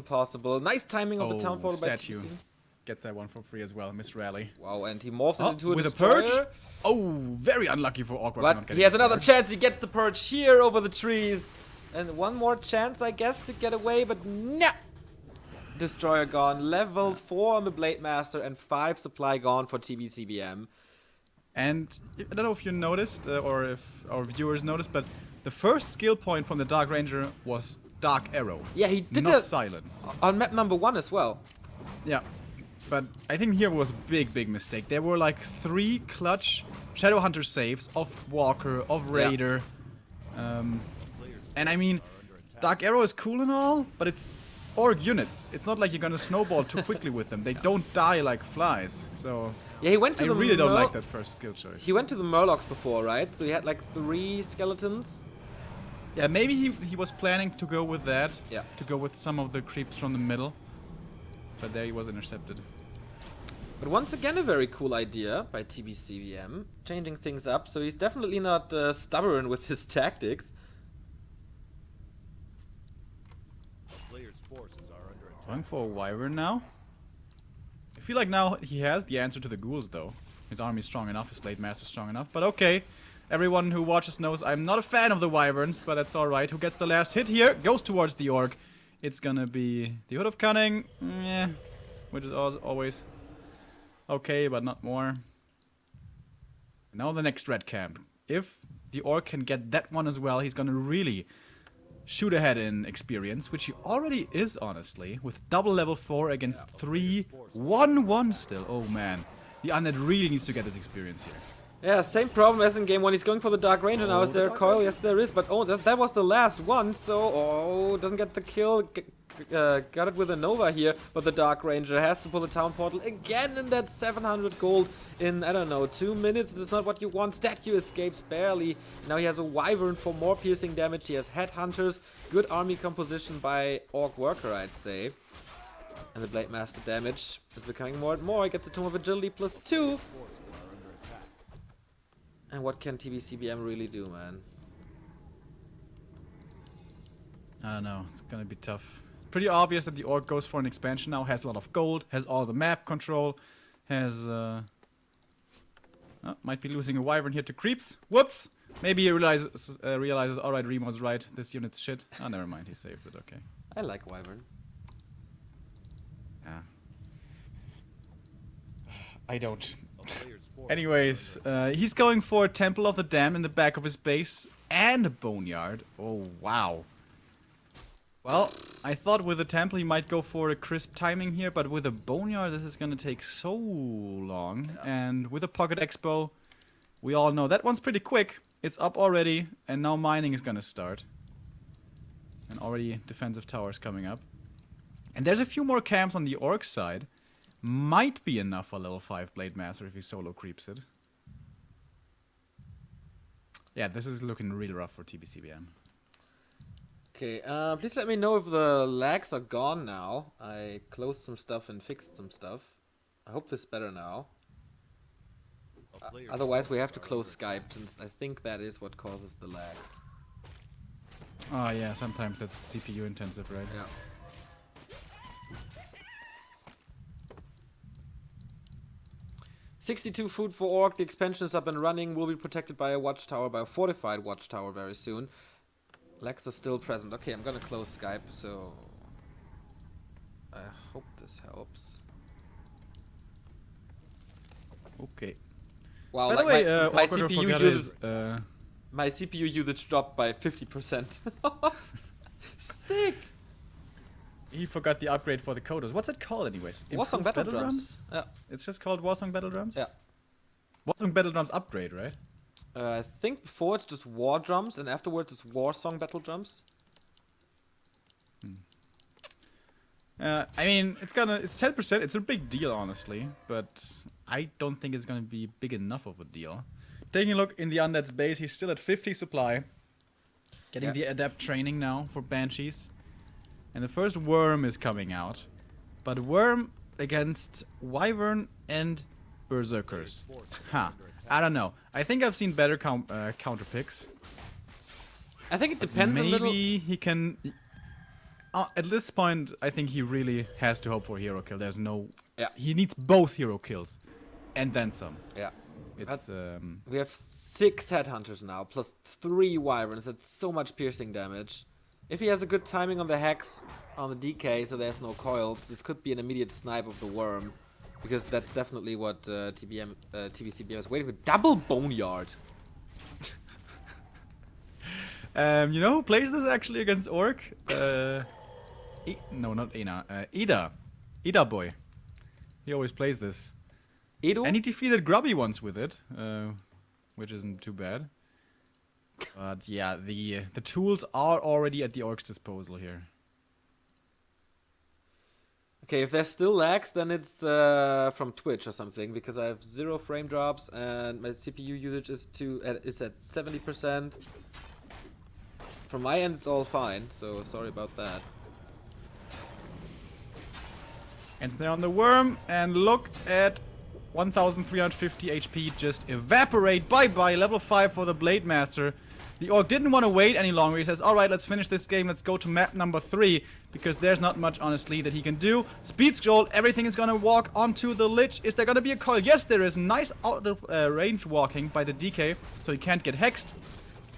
Speaker 1: possible. Nice timing of the town portal by TBC.
Speaker 2: Gets that one for free as well. Miss Rally.
Speaker 1: Wow, and he morphs it into a
Speaker 2: with
Speaker 1: destroyer.
Speaker 2: A purge. Oh, very unlucky for OrcWorker.
Speaker 1: But he has another chance. He gets the purge here over the trees, and one more chance, I guess, to get away. But no. Destroyer gone, level 4 on the Blade Master, and 5 supply gone for TBCBM.
Speaker 2: And I don't know if you noticed, or if our viewers noticed, but the first skill point from the Dark Ranger was Dark Arrow.
Speaker 1: Yeah, he did
Speaker 2: not silence.
Speaker 1: On map number 1 as well.
Speaker 2: Yeah, but I think here was a big mistake. There were like 3 clutch Shadowhunter saves of Walker, of Raider. Yeah. And I mean, Dark Arrow is cool and all, but it's Orc units. It's not like you're gonna snowball too quickly with them. They don't die like flies. So
Speaker 1: Yeah, he went to
Speaker 2: I
Speaker 1: the
Speaker 2: really don't like that first skill choice.
Speaker 1: He went to the Murlocs before, right? So he had like 3 skeletons.
Speaker 2: Yeah, maybe he was planning to go with that.
Speaker 1: Yeah.
Speaker 2: To go with some of the creeps from the middle. But there he was intercepted.
Speaker 1: But once again, a very cool idea by TBCBM, changing things up. So he's definitely not stubborn with his tactics.
Speaker 3: A player's forces are under attack.
Speaker 2: Going for a wyvern now. I feel like now he has the answer to the ghouls though. His army is strong enough, his blade master is strong enough. But okay, everyone who watches knows I'm not a fan of the wyverns, but that's alright. Who gets the last hit here? Goes towards the orc. It's gonna be the Hood of Cunning, which is always okay, but not more. Now the next red camp. If the orc can get that one as well, he's gonna really shoot ahead in experience, which he already is, honestly, with double level 4 against 3, 1-1 still. Oh man, the undead really needs to get his experience here.
Speaker 1: Yeah, same problem as in game 1. He's going for the Dark Ranger now. Is there a coil? Yes, there is. But oh, that was the last one. So, doesn't get the kill. Got it with a Nova here. But the Dark Ranger has to pull the Town Portal again in that 700 gold in, I don't know, 2 minutes. This is not what you want. Statue escapes barely. Now he has a Wyvern for more piercing damage. He has Headhunters. Good army composition by OrcWorker, I'd say. And the Blade Master damage is becoming more and more. He gets a Tome of Agility +2. And what can TBCBM really do, man?
Speaker 2: I don't know. It's gonna be tough. Pretty obvious that the orc goes for an expansion now. Has a lot of gold. Has all the map control. Has might be losing a wyvern here to creeps. Whoops. Maybe he realizes. All right, Remo's right. This unit's shit. Oh, never mind. He saved it. Okay.
Speaker 1: I like Wyvern.
Speaker 2: Yeah. I don't.
Speaker 3: A player's forces
Speaker 2: Anyways, he's going for a Temple of the Dam in the back of his base and a Boneyard. Oh, wow. Well, I thought with a Temple he might go for a crisp timing here, but with a Boneyard this is going to take so long. And with a Pocket Expo, we all know that one's pretty quick. It's up already, and now mining is going to start. And already defensive towers coming up. And there's a few more camps on the orc side. Might be enough for level 5 Blade Master if he solo creeps it. Yeah, this is looking really rough for TBCBM.
Speaker 1: Okay, please let me know if the lags are gone now. I closed some stuff and fixed some stuff. I hope this is better now.
Speaker 3: A player's
Speaker 1: Otherwise we have to
Speaker 3: forces
Speaker 1: close Skype, since I think that is what causes the lags.
Speaker 2: Oh yeah, sometimes that's CPU intensive, right?
Speaker 1: Yeah. $62 food for Orc. The expansion is up and running. Will be protected by a watchtower, by a fortified watchtower very soon. Lags are still present. Okay, I'm gonna close Skype, so I hope this helps.
Speaker 2: Okay.
Speaker 1: Wow,
Speaker 2: By
Speaker 1: like
Speaker 2: the way,
Speaker 1: my
Speaker 2: OrcWorker
Speaker 1: CPU
Speaker 2: forgot
Speaker 1: uses
Speaker 2: his,
Speaker 1: my CPU usage dropped by 50%. Sick.
Speaker 2: he forgot the upgrade for the coders. What's it called anyways?
Speaker 1: Warsong
Speaker 2: Improved
Speaker 1: Battle Drums. Yeah.
Speaker 2: It's just called Warsong Battle Drums?
Speaker 1: Yeah.
Speaker 2: Warsong Battle Drums upgrade, right?
Speaker 1: I think before it's just War Drums, and afterwards it's Warsong Battle Drums.
Speaker 2: I mean, it's 10%. It's a big deal, honestly, but I don't think it's gonna be big enough of a deal. Taking a look in the Undead's base, he's still at 50 supply. Getting the Adept training now for Banshees. And the first Worm is coming out. But Worm against Wyvern and Berserkers. Huh. I don't know. I think I've seen better counter picks.
Speaker 1: I think it depends a little.
Speaker 2: Maybe he can... at this point, I think he really has to hope for a hero kill. There's no...
Speaker 1: Yeah.
Speaker 2: He needs both hero kills. And then some.
Speaker 1: Yeah.
Speaker 2: It's...
Speaker 1: We have 6 Headhunters now, plus 3 Wyverns. That's so much piercing damage. If he has a good timing on the Hex, on the DK, so there's no coils, this could be an immediate snipe of the Worm. Because that's definitely what TBCBM is waiting for. Double Boneyard!
Speaker 2: you know who plays this actually against Orc? No, not Ina. Ida. Ida boy. He always plays this.
Speaker 1: Edo?
Speaker 2: And he defeated Grubby once with it, which isn't too bad. But yeah, the tools are already at the Orc's disposal here.
Speaker 1: Okay, if there's still lags, then it's from Twitch or something, because I have 0 frame drops and my CPU usage is at 70%. From my end, it's all fine, so sorry about that.
Speaker 2: And stay on the worm, and look at 1,350 HP just evaporate. Bye-bye, level 5 for the Blade Master. The Orc didn't want to wait any longer. He says, alright, let's finish this game. Let's go to map number 3, because there's not much, honestly, that he can do. Speed scroll, everything is gonna walk onto the Lich. Is there gonna be a coil? Yes, there is. Nice out of range walking by the DK, so he can't get hexed,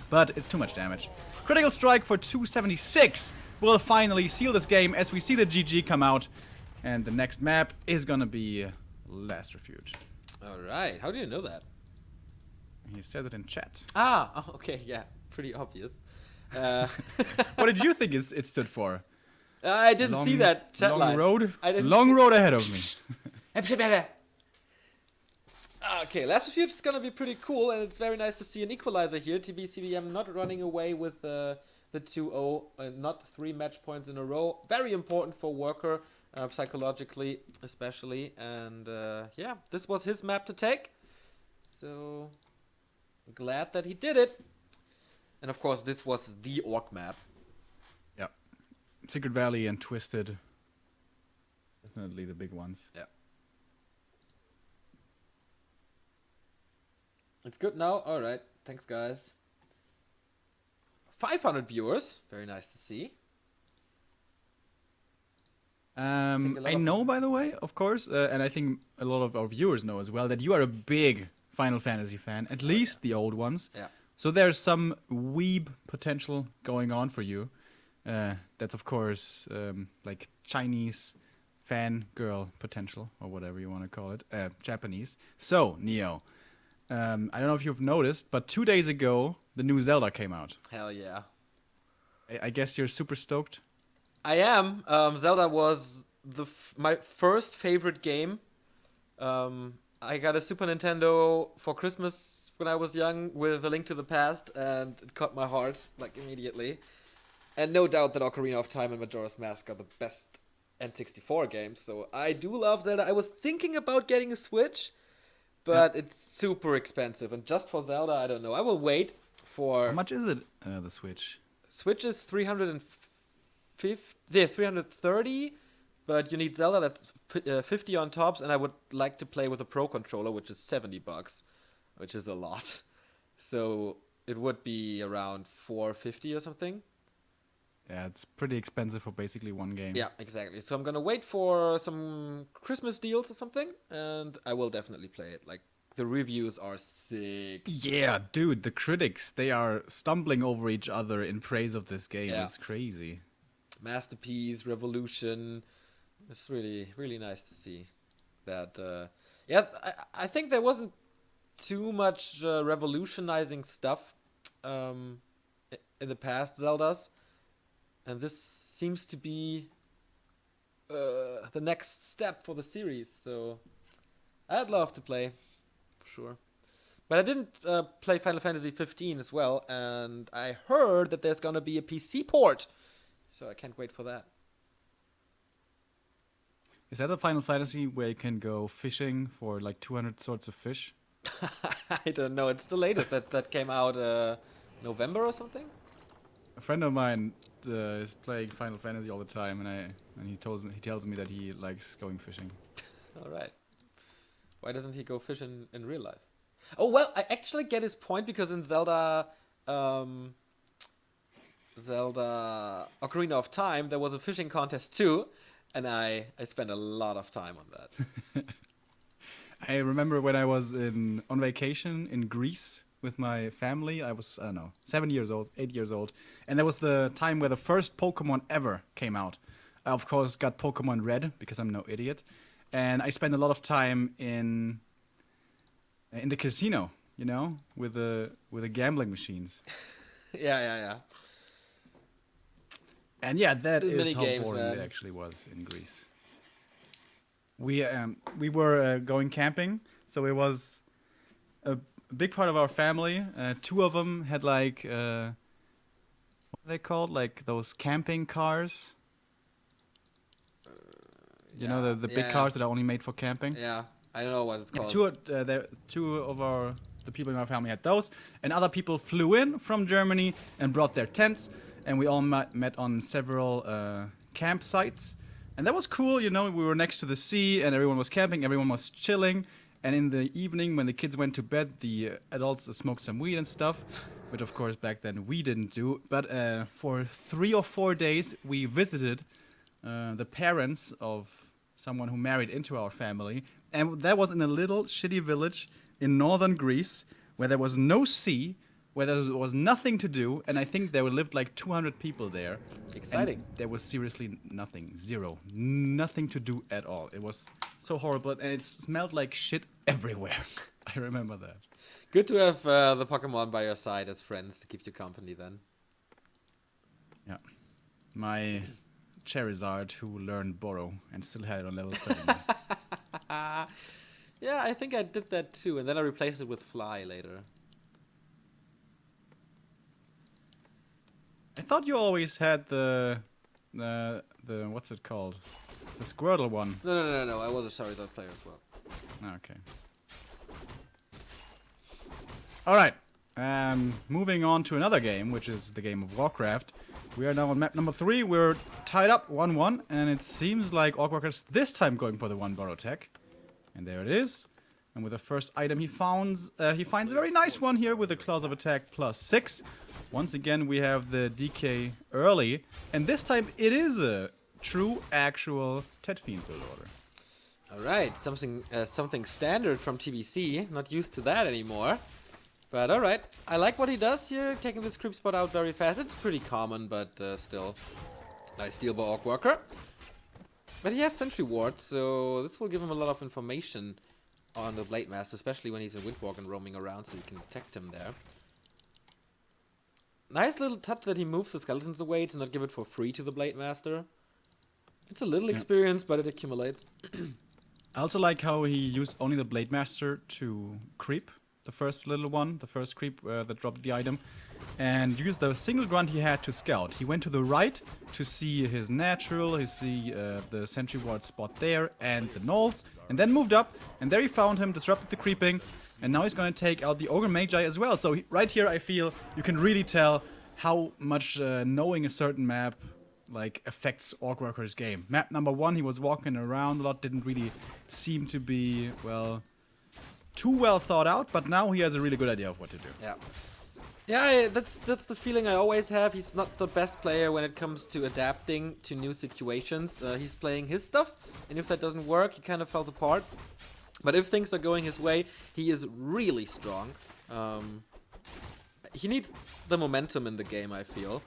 Speaker 2: but it's too much damage. Critical strike for 276 will finally seal this game as we see the GG come out. And the next map is gonna be Last Refuge.
Speaker 1: Alright, how do you know that?
Speaker 2: He says it in chat.
Speaker 1: Ah, oh, okay, yeah, pretty obvious.
Speaker 2: What did you think it stood for?
Speaker 1: I didn't see that chat line.
Speaker 2: Road? Long road ahead of me.
Speaker 1: Okay, Last Refuge is gonna be pretty cool, and it's very nice to see an equalizer here. TBCBM not running away with the 2-0, not 3 match points in a row. Very important for Worker, psychologically especially. And yeah, this was his map to take. So glad that he did it. And of course, this was the Orc map.
Speaker 2: Yeah. Secret Valley and Twisted. Definitely the big ones.
Speaker 1: Yeah. It's good now? Alright. Thanks, guys. 500 viewers. Very nice to see.
Speaker 2: I know, by the way, of course, and I think a lot of our viewers know as well, that you are a big Final Fantasy fan, at least the old ones.
Speaker 1: Yeah.
Speaker 2: So there's some weeb potential going on for you. That's, of course, like Chinese fangirl potential, or whatever you want to call it, Japanese. So, Neo, I don't know if you've noticed, but 2 days ago, the new Zelda came out.
Speaker 1: Hell yeah.
Speaker 2: I guess you're super stoked.
Speaker 1: I am. Zelda was my first favorite game. I got a Super Nintendo for Christmas when I was young with A Link to the Past, and it caught my heart, like, immediately. And no doubt that Ocarina of Time and Majora's Mask are the best N64 games, so I do love Zelda. I was thinking about getting a Switch, but it's super expensive, and just for Zelda, I don't know. I will wait for...
Speaker 2: How much is it, the Switch?
Speaker 1: Switch is 330, but you need Zelda, that's 50 on tops, and I would like to play with a Pro Controller, which is $70, which is a lot. So it would be around 450 or something.
Speaker 2: Yeah, it's pretty expensive for basically one game.
Speaker 1: Yeah, exactly. So I'm gonna wait for some Christmas deals or something, and I will definitely play it. Like, the reviews are sick.
Speaker 2: Yeah, dude, the critics, they are stumbling over each other in praise of this game.
Speaker 1: Yeah.
Speaker 2: It's crazy.
Speaker 1: Masterpiece, revolution. It's really, really nice to see that. Yeah, I think there wasn't too much revolutionizing stuff in the past Zeldas. And this seems to be the next step for the series. So I'd love to play, for sure. But I didn't play Final Fantasy 15 as well. And I heard that there's going to be a PC port. So I can't wait for that.
Speaker 2: Is that the Final Fantasy where you can go fishing for like 200 sorts of fish?
Speaker 1: I don't know. It's the latest that came out November or something.
Speaker 2: A friend of mine is playing Final Fantasy all the time, and he tells me that he likes going fishing.
Speaker 1: All right. Why doesn't he go fishing in real life? Oh well, I actually get his point, because in Zelda Ocarina of Time there was a fishing contest too, and I spent a lot of time on that.
Speaker 2: I remember when I was on vacation in Greece with my family. I was, I don't know, 8 years old, and that was the time where the first Pokemon ever came out. I, of course, got Pokemon Red, because I'm no idiot, and I spent a lot of time in the casino, you know, with the gambling machines.
Speaker 1: Yeah.
Speaker 2: And yeah, that is
Speaker 1: many
Speaker 2: how
Speaker 1: games,
Speaker 2: boring
Speaker 1: man.
Speaker 2: it actually was in Greece. We were going camping, so it was a big part of our family. 2 of them had like what are they called? Like those camping cars. You know, the big cars that are only made for camping.
Speaker 1: Yeah, I don't know what it's called.
Speaker 2: Two of the people in our family had those, and other people flew in from Germany and brought their tents, and we all met on several campsites, and that was cool. You know, we were next to the sea, and everyone was camping, everyone was chilling, and in the evening when the kids went to bed, the adults smoked some weed and stuff, which of course back then we didn't do. But for 3 or 4 days, we visited the parents of someone who married into our family, and that was in a little shitty village in northern Greece, where there was no sea, where there was nothing to do, and I think there lived like 200 people there.
Speaker 1: Exciting.
Speaker 2: And there was seriously nothing, nothing to do at all. It was so horrible, and it smelled like shit everywhere. I remember that.
Speaker 1: Good to have the Pokemon by your side as friends to keep you company then.
Speaker 2: Yeah. My Charizard who learned Burrow and still had it on level 7.
Speaker 1: Yeah, I think I did that too, and then I replaced it with Fly later.
Speaker 2: I thought you always had the what's it called? The Squirtle one.
Speaker 1: No. I was a Charizard player as well.
Speaker 2: Okay. Alright. Moving on to another game, which is the game of Warcraft. We are now on map number 3. We're tied up 1-1, and it seems like OrcWorker's this time going for the 1 burrow tech. And there it is. And with the first item he finds a very nice one here with a clause of attack +6. Once again, we have the DK early. And this time it is a true, actual Tetfiend build order.
Speaker 1: Alright, something standard from TBC. Not used to that anymore. But alright, I like what he does here, taking this creep spot out very fast. It's pretty common, but still. Nice deal by OrcWorker. But he has Sentry Ward, so this will give him a lot of information on the Blade Master, especially when he's in Windwalk and roaming around, so you can detect him there. Nice little touch that he moves the skeletons away to not give it for free to the Blade Master. It's a little experience, but it accumulates.
Speaker 2: I also like how he used only the Blade Master to creep. The first little one, the first creep that dropped the item, and used the single grunt he had to scout. He went to the right to see his natural, the sentry ward spot there, and the gnolls, and then moved up, and there he found him, disrupted the creeping, and now he's going to take out the Ogre Magi as well. So right here I feel you can really tell how much knowing a certain map affects OrcWorker's game. Map number 1, he was walking around a lot, didn't really seem to be, too well thought out, but now he has a really good idea of what to do.
Speaker 1: Yeah, that's the feeling I always have. He's not the best player when it comes to adapting to new situations. He's playing his stuff, and if that doesn't work, he kind of falls apart. But if things are going his way, he is really strong. He needs the momentum in the game, I feel.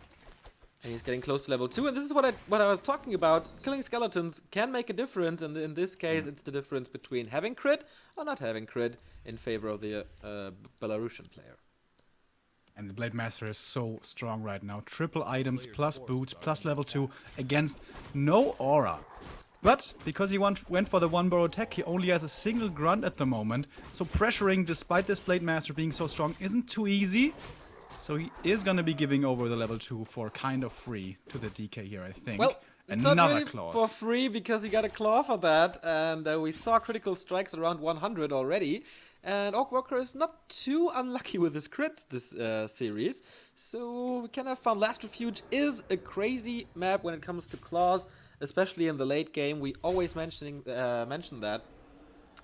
Speaker 1: And he's getting close to level 2, and this is what I was talking about. Killing skeletons can make a difference, and in this case, it's the difference between having crit or not having crit in favor of the Belarusian player.
Speaker 2: And the Blade Master is so strong right now. Triple items, plus boots, plus level 2, against no aura. But because he went for the 1 burrow tech, he only has a single grunt at the moment. So pressuring, despite this Blade Master being so strong, isn't too easy. So he is going to be giving over the level 2 for kind of free to the DK here, I think.
Speaker 1: Well,
Speaker 2: another
Speaker 1: not really
Speaker 2: clause.
Speaker 1: for free, because he got a claw for that, and we saw critical strikes around 100 already. And OrcWorker is not too unlucky with his crits this series, so we can have fun. Last Refuge is a crazy map when it comes to claws, especially in the late game. We always mention that.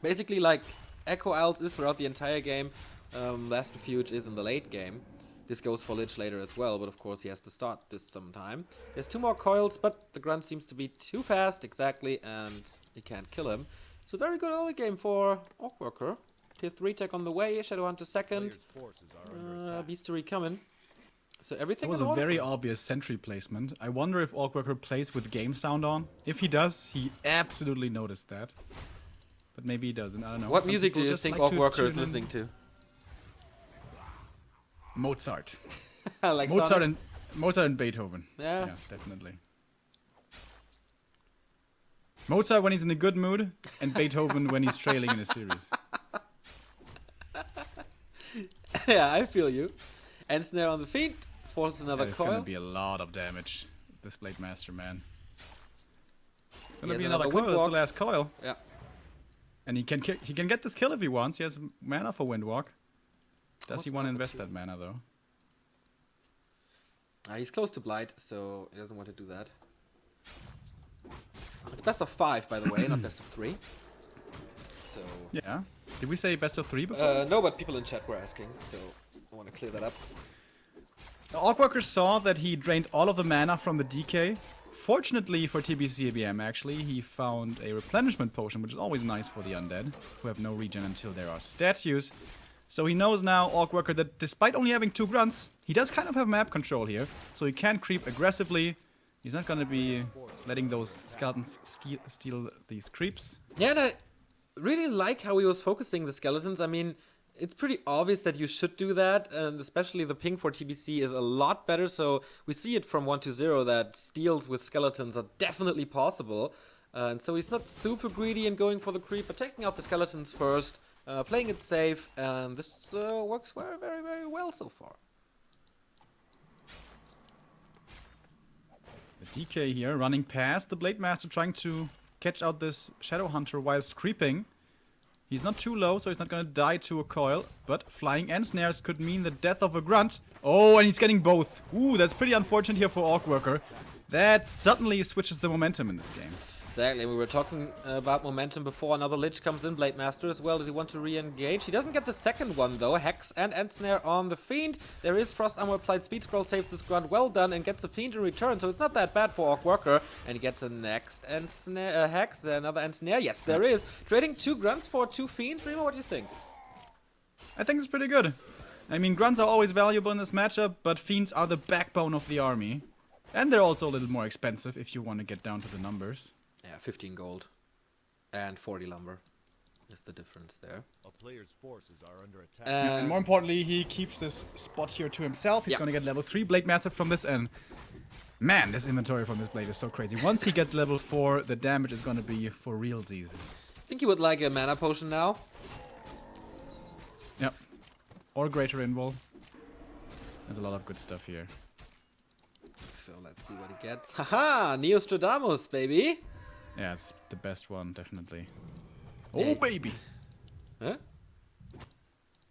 Speaker 1: Basically, like Echo Owls is throughout the entire game, Last Refuge is in the late game. This goes for Lich later as well, but of course he has to start this sometime. There's 2 more coils, but the grunt seems to be too fast, exactly, and you can't kill him. So very good early game for OrcWorker. Tier 3 tech on the way, Shadowhunter second, Beastery coming. So everything
Speaker 2: is
Speaker 1: in order.
Speaker 2: That was a very obvious sentry placement. I wonder if OrcWorker plays with game sound on. If he does, he absolutely noticed that. But maybe he doesn't, I don't know.
Speaker 1: What music do you think OrcWorker is listening to?
Speaker 2: Mozart.
Speaker 1: Like
Speaker 2: Mozart and Beethoven.
Speaker 1: Yeah,
Speaker 2: definitely. Mozart when he's in a good mood, and Beethoven when he's trailing in a series.
Speaker 1: Yeah, I feel you. And snare on the feet, forces another coil.
Speaker 2: It's gonna be a lot of damage, this Blade Master, man. Gonna be another coil. That's the last coil.
Speaker 1: Yeah.
Speaker 2: And he can get this kill if he wants. He has mana for Windwalk. Does he want to invest that mana though?
Speaker 1: He's close to Blight, so he doesn't want to do that. It's best of 5, by the way, not best of 3. So.
Speaker 2: Yeah. Did we say best of 3 before?
Speaker 1: No, but people in chat were asking, so I want to clear that up.
Speaker 2: The OrcWorker saw that he drained all of the mana from the DK. Fortunately for TBCBM, actually, he found a replenishment potion, which is always nice for the undead, who have no regen until there are statues. So he knows now, OrcWorker, that despite only having 2 grunts, he does kind of have map control here. So he can creep aggressively. He's not gonna be letting those skeletons steal these creeps.
Speaker 1: Yeah, and I really like how he was focusing the skeletons. I mean, it's pretty obvious that you should do that, and especially the ping for TBC is a lot better, so we see it from 1 to 0 that steals with skeletons are definitely possible. And so he's not super greedy in going for the creep, but taking out the skeletons first, playing it safe, and this works very, very, very well so far.
Speaker 2: The DK here running past the Blade Master, trying to catch out this Shadow Hunter whilst creeping. He's not too low, so he's not gonna die to a coil, but flying end snares could mean the death of a grunt. Oh, and he's getting both. Ooh, that's pretty unfortunate here for OrcWorker. That suddenly switches the momentum in this game.
Speaker 1: Exactly, we were talking about momentum before. Another Lich comes in, Blade Master as well. Does he want to re-engage? He doesn't get the second one though. Hex and End Snare on the Fiend. There is Frost Armor applied. Speed Scroll saves this grunt. Well done, and gets the Fiend in return. So it's not that bad for OrcWorker. And he gets a next End Snare, Hex, another End Snare. Yes, there is. Trading 2 grunts for 2 Fiends. Remo, what do you think?
Speaker 2: I think it's pretty good. I mean, grunts are always valuable in this matchup, but Fiends are the backbone of the army. And they're also a little more expensive if you want to get down to the numbers.
Speaker 1: Yeah, 15 gold and 40 lumber is the difference there.
Speaker 3: A player's forces are under attack.
Speaker 2: And more importantly, he keeps this spot here to himself. He's gonna get level 3 Blade Master from this, and man, this inventory from this blade is so crazy. Once he gets level 4, the damage is gonna be for realsies.
Speaker 1: I think you would like a mana potion now.
Speaker 2: Yep. Or greater invul. There's a lot of good stuff here.
Speaker 1: So let's see what he gets. Haha! Neostradamus, baby!
Speaker 2: Yeah, it's the best one, definitely. Oh, baby!
Speaker 1: Huh?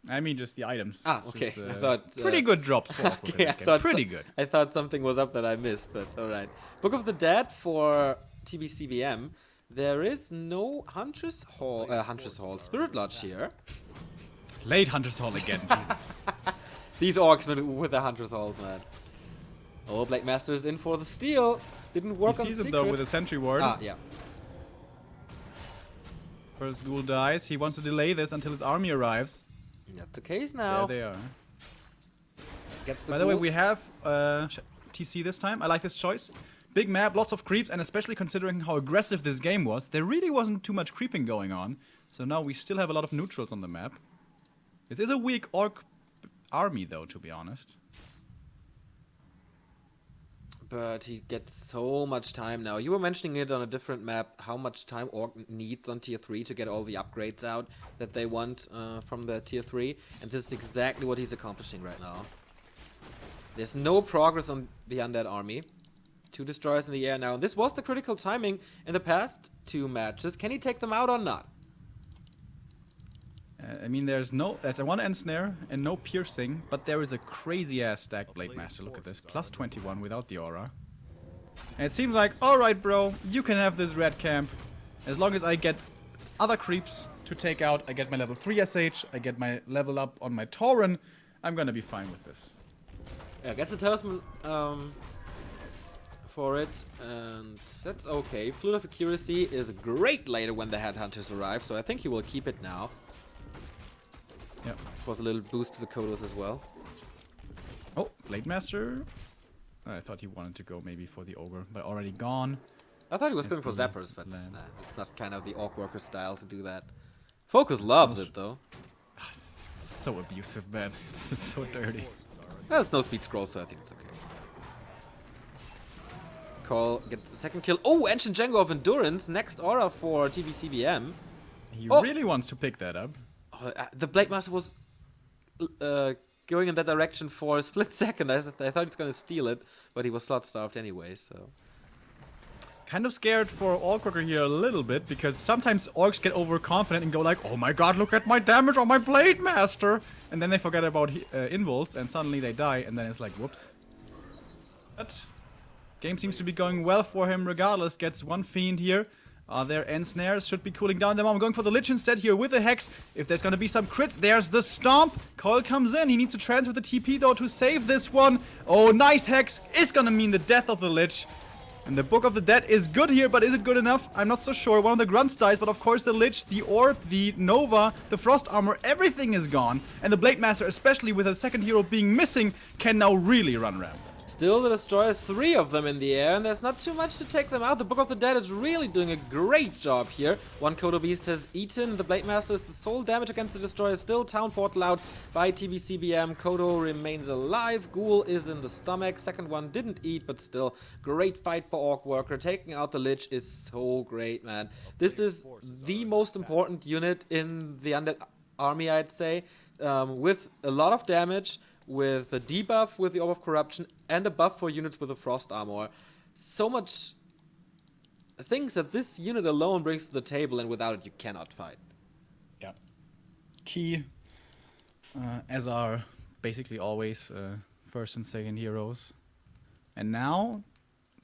Speaker 2: I mean, just the items.
Speaker 1: Ah,
Speaker 2: It's
Speaker 1: okay.
Speaker 2: just,
Speaker 1: I thought,
Speaker 2: pretty good drops for OrcWorker
Speaker 1: okay,
Speaker 2: this game. Pretty good.
Speaker 1: I thought something was up that I missed, but alright. Book of the Dead for TBCBM. There is no Huntress Hall, Spirit Lodge here.
Speaker 2: Late Hunter's Hall again, Jesus.
Speaker 1: These orcs with the Huntress Halls, man. Oh, Blade Master is in for the steal. Didn't work
Speaker 2: He
Speaker 1: on
Speaker 2: sees
Speaker 1: secret.
Speaker 2: it though with a Sentry Ward.
Speaker 1: Ah, yeah.
Speaker 2: First ghoul dies. He wants to delay this until his army arrives.
Speaker 1: That's the case now.
Speaker 2: There they are.
Speaker 1: Gets
Speaker 2: By the way, we have TC this time. I like this choice. Big map, lots of creeps, and especially considering how aggressive this game was, there really wasn't too much creeping going on. So now we still have a lot of neutrals on the map. This is a weak orc army though, to be honest.
Speaker 1: But he gets so much time now. You were mentioning it on a different map, how much time Orc needs on tier 3 to get all the upgrades out that they want from the tier 3. And this is exactly what he's accomplishing right now. There's no progress on the undead army. 2 destroyers in the air now. And this was the critical timing in the past 2 matches. Can he take them out or not?
Speaker 2: I mean, there's a 1 end snare and no piercing, but there is a crazy ass stack Blade Master. Look at this, plus 21 without the aura. And it seems like, alright bro, you can have this red camp. As long as I get other creeps to take out, I get my level 3 SH, I get my level up on my Tauren, I'm gonna be fine with this.
Speaker 1: Yeah, gets a talisman for it, and that's okay. Fluid of Accuracy is great later when the Headhunters arrive, so I think he will keep it now.
Speaker 2: Yep.
Speaker 1: Was a little boost to the Kodos as well.
Speaker 2: Oh, Blade Master. I thought he wanted to go maybe for the Ogre, but already gone.
Speaker 1: I thought he was going for Zappers, but nah, it's not kind of the OrcWorker style to do that. Focus loves it though.
Speaker 2: It's so abusive, man. It's so dirty.
Speaker 1: Well, it's no speed scroll, so I think it's okay. Call gets the second kill. Oh, Ancient Django of Endurance. Next aura for TBCBM.
Speaker 2: He really wants to pick that up.
Speaker 1: The Blade Master was going in that direction for a split second. I thought he was going to steal it, but he was slot starved anyway, so...
Speaker 2: Kind of scared for OrcWorker here a little bit, because sometimes orcs get overconfident and go like, oh my god, look at my damage on my Blade Master! And then they forget about invuls, and suddenly they die, and then it's like, whoops. But game seems to be going well for him regardless. Gets one Fiend here. Their end snares should be cooling down. I'm going for the Lich instead here with the Hex. If there's going to be some crits, there's the Stomp. Coil comes in. He needs to transfer the TP though to save this one. Oh, nice Hex. It's going to mean the death of the Lich. And the Book of the Dead is good here, but is it good enough? I'm not so sure. One of the grunts dies, but of course the Lich, the Orb, the Nova, the Frost Armor, everything is gone. And the Blade Master, especially with a second hero being missing, can now really run rampant.
Speaker 1: Still, the Destroyers, 3 of them in the air, and there's not too much to take them out. The Book of the Dead is really doing a great job here. One Kodo Beast has eaten. The Blade Master is the sole damage against the Destroyer. Still Town Portal out by TBCBM. Kodo remains alive. Ghoul is in the stomach. Second one didn't eat, but still great fight for OrcWorker. Taking out the Lich is so great, man. This is the most important unit in the Undead army, I'd say, with a lot of damage, with a debuff with the Orb of Corruption, and a buff for units with the Frost Armor. So much things that this unit alone brings to the table, and without it you cannot fight.
Speaker 2: Yeah. Key, as are basically always first and second heroes. And now,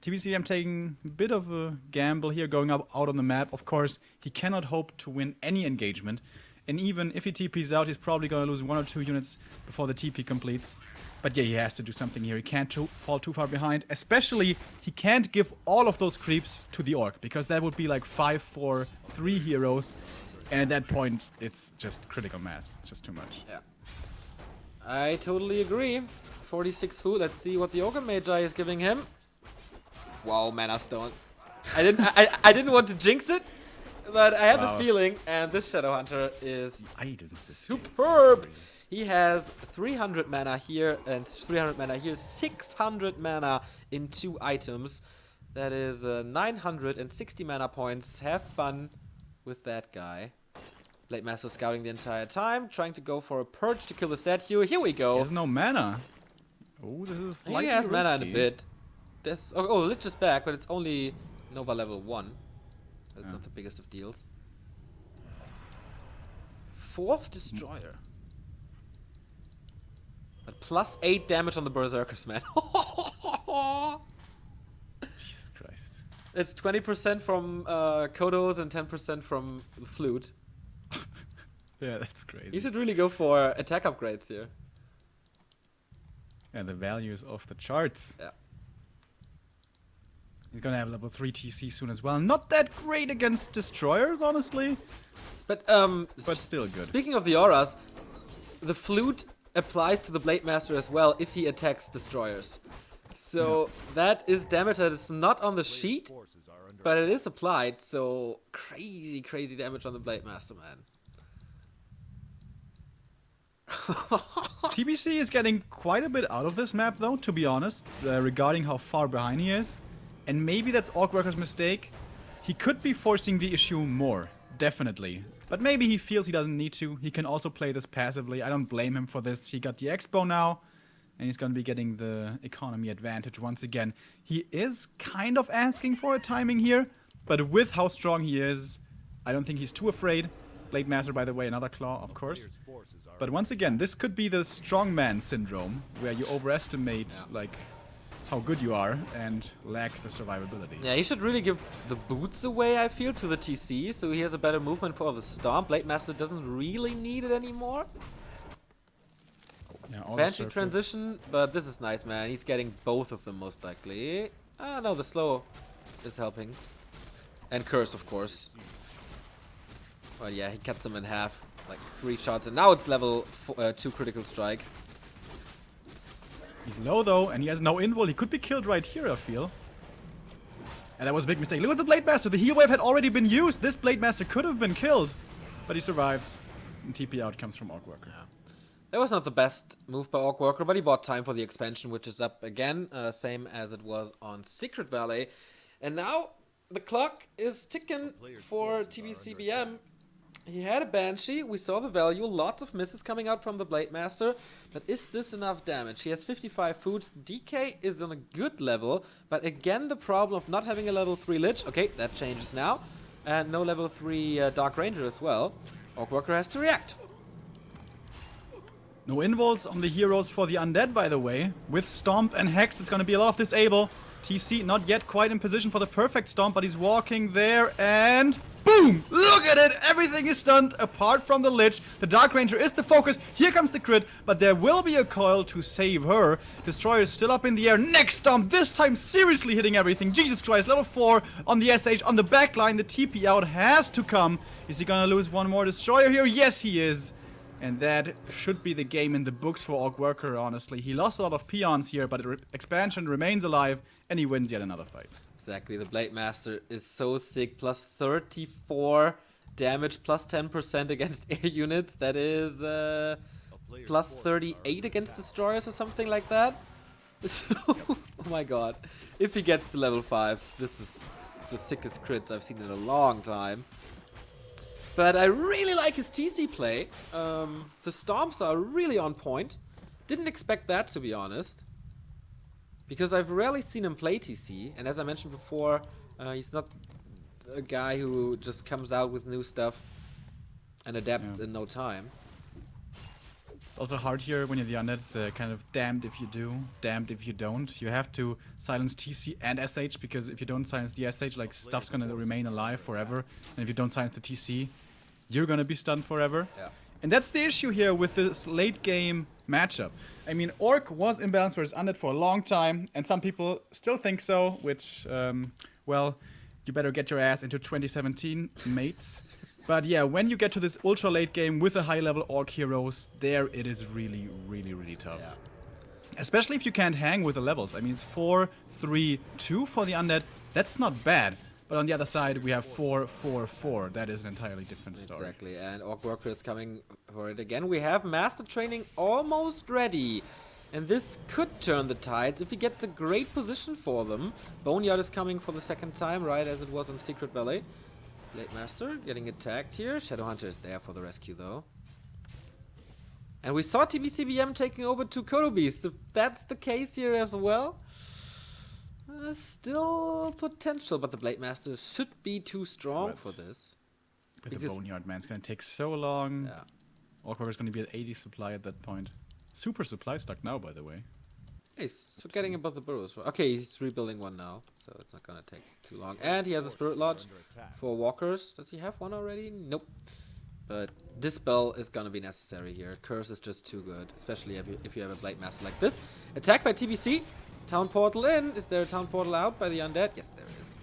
Speaker 2: TBC, I'm taking a bit of a gamble here, going out on the map. Of course, he cannot hope to win any engagement. And even if he TPs out, he's probably going to lose 1 or 2 units before the TP completes. But yeah, he has to do something here. He can't fall too far behind. Especially, he can't give all of those creeps to the Orc, because that would be like 5, 4, 3 heroes. And at that point, it's just critical mass. It's just too much.
Speaker 1: Yeah. I totally agree. 46 food. Let's see what the Ogre Magi is giving him. Wow, Mana Stone. I didn't want to jinx it, but I have a feeling, and this Shadow Hunter is superb. He has 300 mana here and 300 mana here, 600 mana in 2 items. That is 960 mana points. Have fun with that guy. Blade Master scouting the entire time, trying to go for a purge to kill the statue. Here we go.
Speaker 2: He has no mana. Oh, this is slightly
Speaker 1: He has
Speaker 2: risky.
Speaker 1: mana in a bit. Oh, Lich is back, but it's only Nova level 1. That's not the biggest of deals. 4th Destroyer. But plus 8 damage on the Berserkers, man.
Speaker 2: Jesus Christ.
Speaker 1: It's 20% from Kodos and 10% from the Flute.
Speaker 2: Yeah, that's crazy.
Speaker 1: You should really go for attack upgrades here.
Speaker 2: Yeah, the value is off the charts.
Speaker 1: Yeah.
Speaker 2: He's gonna have level 3 TC soon as well. Not that great against Destroyers, honestly.
Speaker 1: But
Speaker 2: still good.
Speaker 1: Speaking of the auras, the Flute applies to the Blade Master as well if he attacks Destroyers. So that is damage that is not on the sheet, but it is applied. So crazy, crazy damage on the Blade Master, man.
Speaker 2: TBC is getting quite a bit out of this map, though, to be honest, regarding how far behind he is. And maybe that's OrcWorker's mistake. He could be forcing the issue more, definitely. But maybe he feels he doesn't need to. He can also play this passively. I don't blame him for this. He got the Expo now, and he's going to be getting the economy advantage once again. He is kind of asking for a timing here, but with how strong he is, I don't think he's too afraid. Blade Master, by the way, another claw, of course. But once again, this could be the strongman syndrome, where you overestimate, like, how good you are and lack the survivability.
Speaker 1: Yeah, he should really give the boots away, I feel, to the TC, so he has a better movement for the Stomp. Blade Master doesn't really need it anymore.
Speaker 2: Yeah, all
Speaker 1: Banshee transition, but this is nice, man. He's getting both of them, most likely. Ah, no, the slow is helping. And Curse, of course. But yeah, he cuts him in half. Like 3 shots, and now it's level 2 critical strike.
Speaker 2: He's low though, and he has no invul. He could be killed right here, I feel. And that was a big mistake. Look at the Blade Master. The heal wave had already been used. This Blade Master could have been killed. But he survives. And TP out comes from OrcWorker.
Speaker 1: Yeah. That was not the best move by OrcWorker, but he bought time for the expansion, which is up again. Same as it was on Secret Valley. And now the clock is ticking for TBCBM. He had a Banshee, we saw the value, lots of misses coming out from the Blade Master, but is this enough damage? He has 55 food, DK is on a good level, but again the problem of not having a level 3 Lich, okay, that changes now, and no level 3 Dark Ranger as well. OrcWorker has to react.
Speaker 2: No involves on the heroes for the undead, by the way. With Stomp and Hex, it's going to be a lot of disable. TC not yet quite in position for the perfect Stomp, but he's walking there and... boom! Look at it! Everything is stunned apart from the Lich. The Dark Ranger is the focus. Here comes the crit, but there will be a coil to save her. Destroyer is still up in the air. Next Stomp, this time seriously hitting everything. Jesus Christ, level 4 on the SH. On the back line, the TP out has to come. Is he gonna lose one more Destroyer here? Yes, he is. And that should be the game in the books for OrcWorker, honestly. He lost a lot of peons here, but expansion remains alive, and he wins yet another fight.
Speaker 1: Exactly, the Blade Master is so sick. Plus 34 damage, plus 10% against air units. That is plus 38 against destroyers or something like that. So, oh my god. If he gets to level 5, this is the sickest crits I've seen in a long time. But I really like his TC play. The stomps are really on point. Didn't expect that, to be honest. Because I've rarely seen him play TC. And as I mentioned before, he's not a guy who just comes out with new stuff and adapts in no time.
Speaker 2: It's also hard here when you're the undead. It's kind of damned if you do, damned if you don't. You have to silence TC and SH, because if you don't silence the SH, like, stuff's gonna remain alive forever. And if you don't silence the TC, you're gonna be stunned forever. Yeah. And that's the issue here with this late game matchup. I mean, Orc was imbalanced versus undead for a long time, and some people still think so, which, well, you better get your ass into 2017, mates. But yeah, when you get to this ultra late game with the high level Orc heroes, there it is really, really, really tough. Yeah. Especially if you can't hang with the levels. I mean, it's 4, 3, 2 for the undead. That's not bad. But on the other side, we have 4, 4, 4. That is an entirely different story.
Speaker 1: Exactly, and OrcWorker is coming for it again. We have Master Training almost ready. And this could turn the tides if he gets a great position for them. Boneyard is coming for the second time, right as it was on Secret Valley. Blade Master getting attacked here. Shadowhunter is there for the rescue, though. And we saw TBCBM taking over 2 Kodo Beasts. If that's the case here as well, still potential, but the Blade Master should be too strong for this.
Speaker 2: With the Boneyard, man, it's gonna take so long. Yeah. OrcWorker is gonna be at 80 supply at that point. Super supply stuck now, by the way.
Speaker 1: He's getting above the burrows. Okay, he's rebuilding one now, so it's not gonna take too long. And he has a Spirit Lodge for walkers. Does he have one already? Nope. But this spell is gonna be necessary here. Curse is just too good, especially if you have a Blade Master like this. Attack by TBC. Town portal in. Is there a town portal out by the undead? Yes, there is.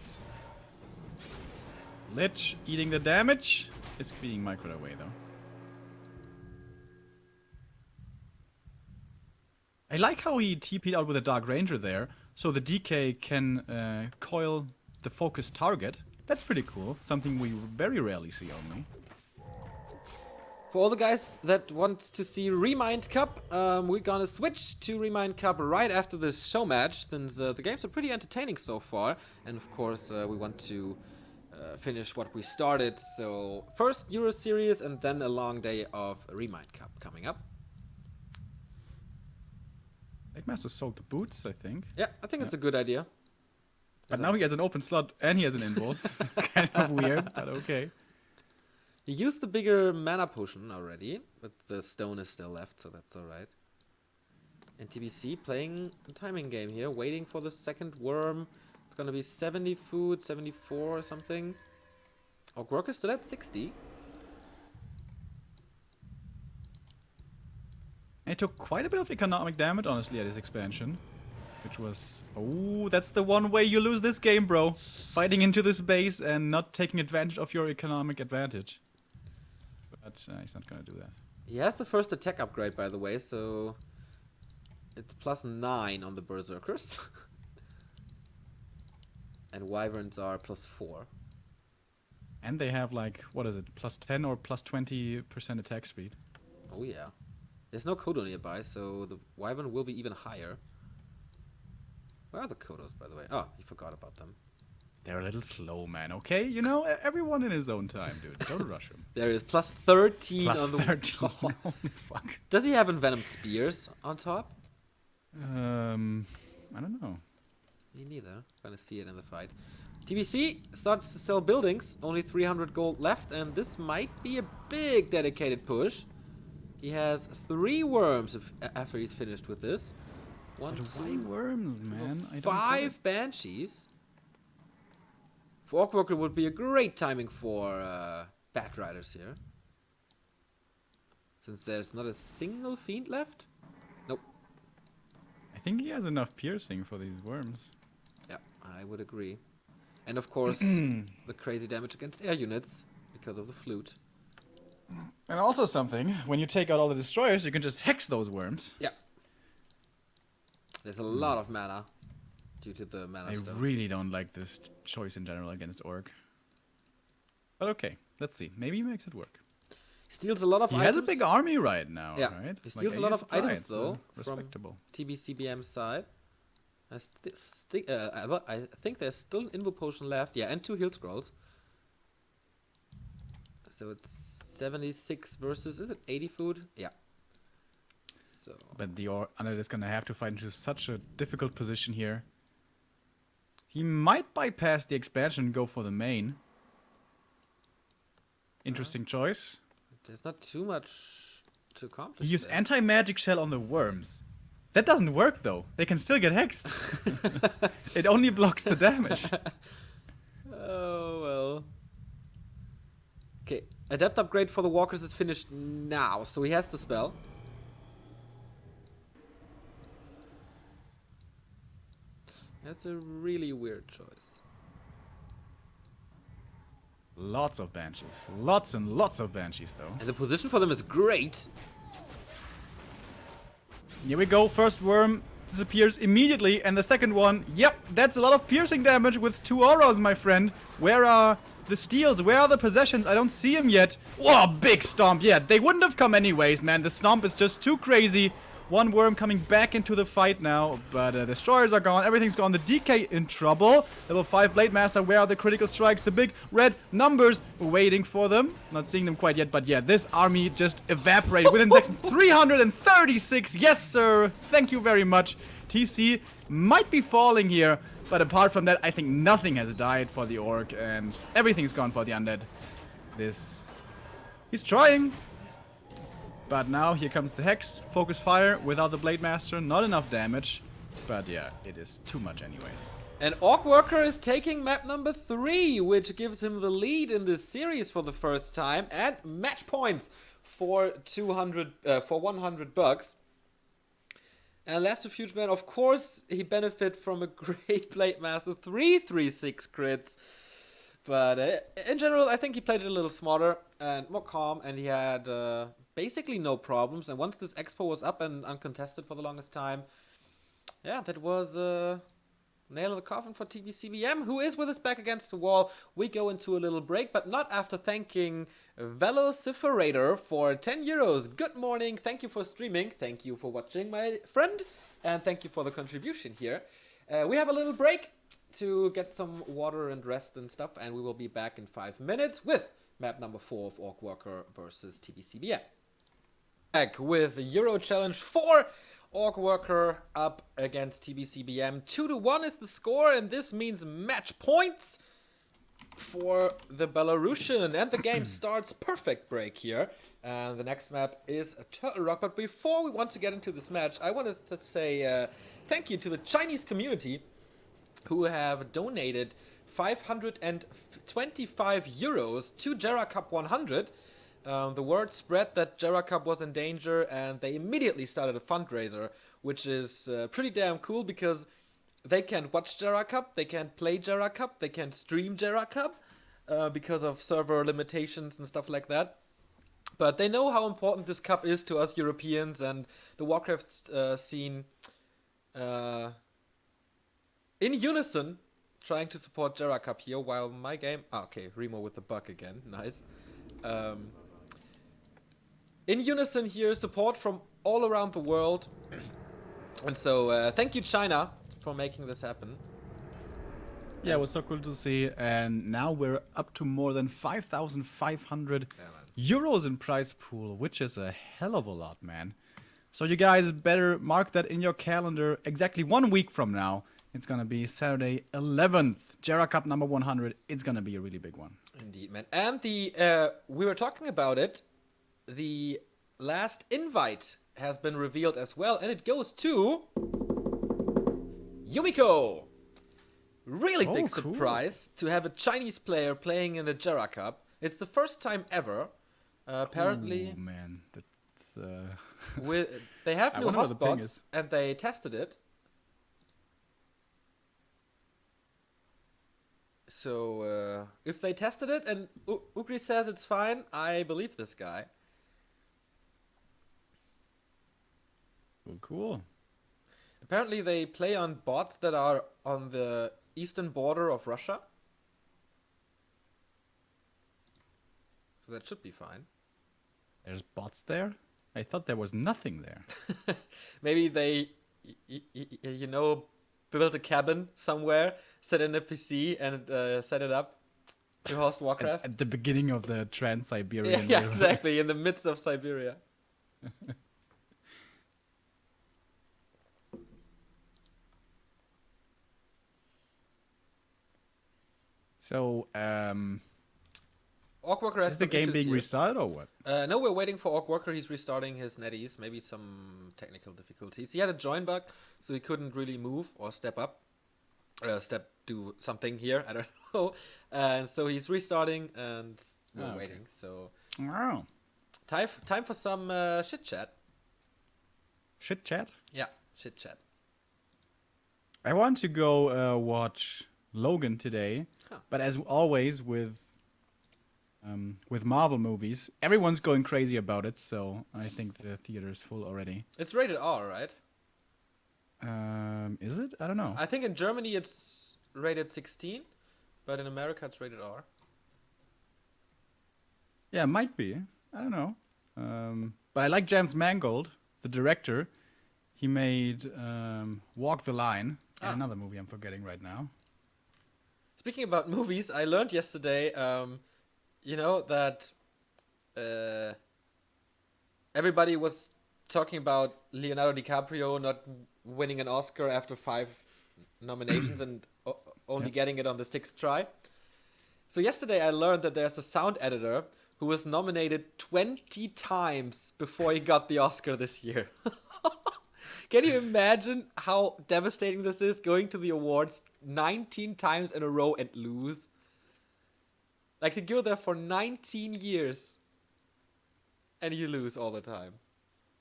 Speaker 2: Lich eating the damage. It's being microed away, though. I like how he TP'd out with a Dark Ranger there, so the DK can coil the focused target. That's pretty cool. Something we very rarely see only.
Speaker 1: For all the guys that want to see Remind Cup, we're gonna switch to Remind Cup right after this show match, since the games are pretty entertaining so far. And of course, we want to finish what we started. So first Euro Series and then a long day of Remind Cup coming up.
Speaker 2: Master sold the boots, I think.
Speaker 1: Yeah, I think it's a good idea.
Speaker 2: But now he has an open slot and he has an invul. Kind of weird, but okay.
Speaker 1: He used the bigger mana potion already, but the stone is still left, so that's alright. And TBC playing a timing game here, waiting for the second worm. It's gonna be 70 food, 74 or something. OrcWorker is still at 60.
Speaker 2: And he took quite a bit of economic damage, honestly, at his expansion. Which was... oh, that's the one way you lose this game, bro. Fighting into this base and not taking advantage of your economic advantage. But he's not gonna do that.
Speaker 1: He has the first attack upgrade, by the way, so... it's +9 on the Berserkers. And Wyverns are +4.
Speaker 2: And they have, like, what is it, +10 or +20% attack speed.
Speaker 1: Oh yeah. There's no Kodo nearby, so the Wyvern will be even higher. Where are the Kodos, by the way? Oh, you forgot about them.
Speaker 2: They're a little slow, man, okay? You know, everyone in his own time, dude. Don't rush him.
Speaker 1: There is plus 13
Speaker 2: Plus
Speaker 1: on the
Speaker 2: 13.
Speaker 1: Oh.
Speaker 2: Holy fuck.
Speaker 1: Does he have envenomed spears on top?
Speaker 2: I don't know.
Speaker 1: Me neither. Gonna see it in the fight. TBC starts to sell buildings. Only 300 gold left, and this might be a big dedicated push. He has 3 worms after he's finished with this. One,
Speaker 2: But why worms, man? I don't get it.
Speaker 1: 5 banshees. For OrcWorker would be a great timing for Bat Riders here. Since there's not a single fiend left. Nope.
Speaker 2: I think he has enough piercing for these worms.
Speaker 1: Yeah, I would agree. And of course, the crazy damage against air units because of the flute.
Speaker 2: And also something, when you take out all the destroyers, you can just hex those worms.
Speaker 1: Yeah. There's a lot of mana due to the mana
Speaker 2: I
Speaker 1: stuff.
Speaker 2: really don't like this choice in general against Orc. But okay, let's see. Maybe he makes it work.
Speaker 1: Steals a lot of
Speaker 2: He
Speaker 1: items.
Speaker 2: has a big army right now,
Speaker 1: Yeah,
Speaker 2: right?
Speaker 1: he steals a
Speaker 2: 80
Speaker 1: lot of
Speaker 2: supplies,
Speaker 1: items,
Speaker 2: so
Speaker 1: though,
Speaker 2: respectable.
Speaker 1: TBCBM side. I think there's still an Invo Potion left. Yeah, and 2 heal scrolls. So it's 76 versus, is it 80 food? Yeah. So
Speaker 2: But the Undead is gonna have to fight into such a difficult position here. He might bypass the expansion and go for the main. Interesting choice.
Speaker 1: there's not too much to accomplish.
Speaker 2: He used
Speaker 1: there.
Speaker 2: anti-magic shell on the worms. That doesn't work though. They can still get hexed. It only blocks the damage.
Speaker 1: Oh, well. Okay, Adept upgrade for the walkers is finished now, so he has the spell. That's a really weird choice.
Speaker 2: Lots of banshees. Lots and lots of banshees though.
Speaker 1: And the position for them is great.
Speaker 2: Here we go. First worm disappears immediately, and the second one, yep, that's a lot of piercing damage with 2 auras, my friend. Where are the steals? Where are the possessions? I don't see them yet. Whoa, big stomp. Yeah, they wouldn't have come anyways, man. The stomp is just too crazy. 1 worm coming back into the fight now, but destroyers are gone. Everything's gone. The DK in trouble. Level 5 Blade Master. Where are the critical strikes? The big red numbers waiting for them. Not seeing them quite yet, but yeah, this army just evaporated within seconds. 336. Yes, sir. Thank you very much. TC might be falling here, but apart from that, I think nothing has died for the Orc, and everything's gone for the Undead. He's trying. But now here comes the Hex, Focus Fire without the Blade Master, not enough damage. But yeah, it is too much anyways.
Speaker 1: And OrcWorker is taking map number 3, which gives him the lead in this series for the first time, and match points for 100 bucks. And Last Refuge man, of course, he benefit from a great Blade Master, 336 crits. But in general, I think he played it a little smarter and more calm, and he had basically no problems. And once this expo was up and uncontested for the longest time, yeah, that was nail in the coffin for TBCBM, who is with us back against the wall. We go into a little break, but not after thanking Velociferator for 10 euros. Good morning, thank you for streaming, thank you for watching, my friend, and thank you for the contribution here. We have a little break to get some water and rest and stuff, and we will be back in 5 minutes with map number 4 of OrcWorker versus TBCBM. Back with the Euro Challenge 4. OrcWorker up against TBCBM. 2-1 is the score, and this means match points for the Belarusian. And the game starts perfect break here. And the next map is a Turtle Rock. But before we want to get into this match, I wanted to say thank you to the Chinese community who have donated 525 euros to Jera Cup 100. The word spread that Jera Cup was in danger, and they immediately started a fundraiser, which is pretty damn cool because they can't watch Jera Cup, they can't play Jera Cup, they can't stream Jera Cup because of server limitations and stuff like that. But they know how important this cup is to us Europeans and the Warcraft scene in unison, trying to support Jera Cup here, while my game... okay, Remo with the buck again, nice. In unison here, support from all around the world. And so, thank you, China, for making this happen.
Speaker 2: Yeah, it was so cool to see. And now we're up to more than 5,500 euros in prize pool, which is a hell of a lot, man. So you guys better mark that in your calendar. Exactly 1 week from now, it's gonna be Saturday 11th, Jera Cup number 100. It's gonna be a really big one.
Speaker 1: Indeed, man. And we were talking about it. The last invite has been revealed as well, and it goes to Yumiko. Really big
Speaker 2: cool.
Speaker 1: surprise to have a Chinese player playing in the Jera Cup. It's the first time ever. Apparently,
Speaker 2: Oh, man, that's.
Speaker 1: they have
Speaker 2: I
Speaker 1: new
Speaker 2: wonder what the ping
Speaker 1: hotspots,
Speaker 2: is.
Speaker 1: and they tested it. So if they tested it and Ukri says it's fine, I believe this guy.
Speaker 2: Well, cool.
Speaker 1: Apparently they play on bots that are on the eastern border of Russia. So that should be fine.
Speaker 2: There's bots there? I thought there was nothing there.
Speaker 1: Maybe they, you know, built a cabin somewhere, set in a PC and set it up to host Warcraft.
Speaker 2: At the beginning of the Trans-Siberian
Speaker 1: Yeah,
Speaker 2: Railway.
Speaker 1: exactly, in the midst of Siberia.
Speaker 2: So,
Speaker 1: OrcWorker has
Speaker 2: is the
Speaker 1: some
Speaker 2: game
Speaker 1: issues
Speaker 2: being
Speaker 1: here.
Speaker 2: restarted or what?
Speaker 1: No, we're waiting for OrcWorker. He's restarting his NetEase. Maybe some technical difficulties. He had a join bug, so he couldn't really move or step up. Do something here. I don't know. And so he's restarting, and we're
Speaker 2: okay.
Speaker 1: waiting. So
Speaker 2: Wow.
Speaker 1: time for some shit chat.
Speaker 2: Shit chat?
Speaker 1: Yeah, shit chat.
Speaker 2: I want to go watch Logan today,
Speaker 1: Huh.
Speaker 2: but as always with Marvel movies, everyone's going crazy about it, so I think the theater is full already.
Speaker 1: It's rated R, right?
Speaker 2: Is it? I don't know.
Speaker 1: I think in Germany it's rated 16, but in America it's rated R.
Speaker 2: Yeah, it might be. I don't know. But I like James Mangold, the director. He made Walk the Line, and another movie I'm forgetting right now.
Speaker 1: Speaking about movies, I learned yesterday, you know, that everybody was talking about Leonardo DiCaprio not winning an Oscar after 5 nominations and only getting it on the 6th try. So yesterday I learned that there's a sound editor who was nominated 20 times before he got the Oscar this year. Can you imagine how devastating this is, going to the awards 19 times in a row and lose? Like, to go there for 19 years and you lose all the time.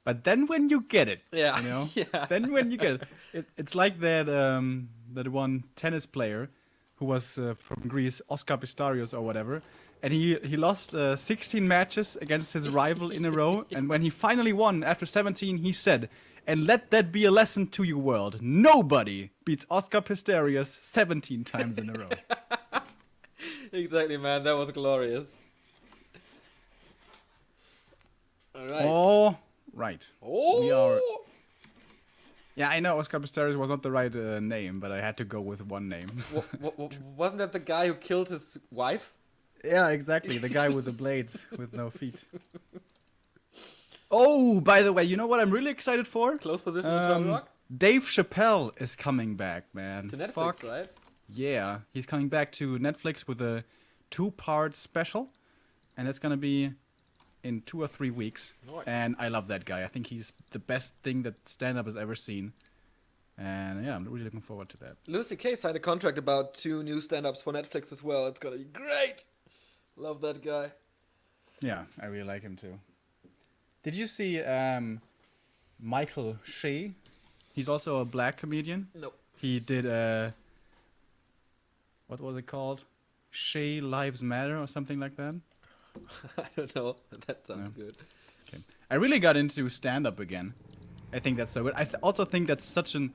Speaker 2: But then when you get it,
Speaker 1: Yeah,
Speaker 2: you know,
Speaker 1: yeah.
Speaker 2: then when you get it, it's like that that one tennis player who was from Greece, Oscar Pistorius or whatever, and he lost 16 matches against his rival in a row, and when he finally won after 17, he said, "And let that be a lesson to you, world. Nobody beats Oscar Pistorius 17 times in a row."
Speaker 1: Exactly, man. That was glorious. All right.
Speaker 2: Oh, right.
Speaker 1: Oh!
Speaker 2: We are. Yeah, I know Oscar Pistorius was not the right name, but I had to go with one name.
Speaker 1: Wasn't that the guy who killed his wife?
Speaker 2: Yeah, exactly. The guy with the blades with no feet. Oh, by the way, you know what I'm really excited for?
Speaker 1: Close position to Tom Rock?
Speaker 2: Dave Chappelle is coming back, man.
Speaker 1: To Netflix,
Speaker 2: Fuck.
Speaker 1: right?
Speaker 2: Yeah, he's coming back to Netflix with a 2-part special, and it's gonna be in 2 or 3 weeks.
Speaker 1: Nice.
Speaker 2: And I love that guy. I think he's the best thing that stand-up has ever seen. And yeah, I'm really looking forward to that.
Speaker 1: Louis C.K. signed a contract about 2 new stand-ups for Netflix as well. It's gonna be great. Love that guy.
Speaker 2: Yeah, I really like him too. Did you see Michael Shea? He's also a black comedian.
Speaker 1: No.
Speaker 2: He did what was it called? Shea Lives Matter or something like that.
Speaker 1: I don't know. That sounds good.
Speaker 2: Okay. I really got into stand-up again. I think that's so good. I also think that's such an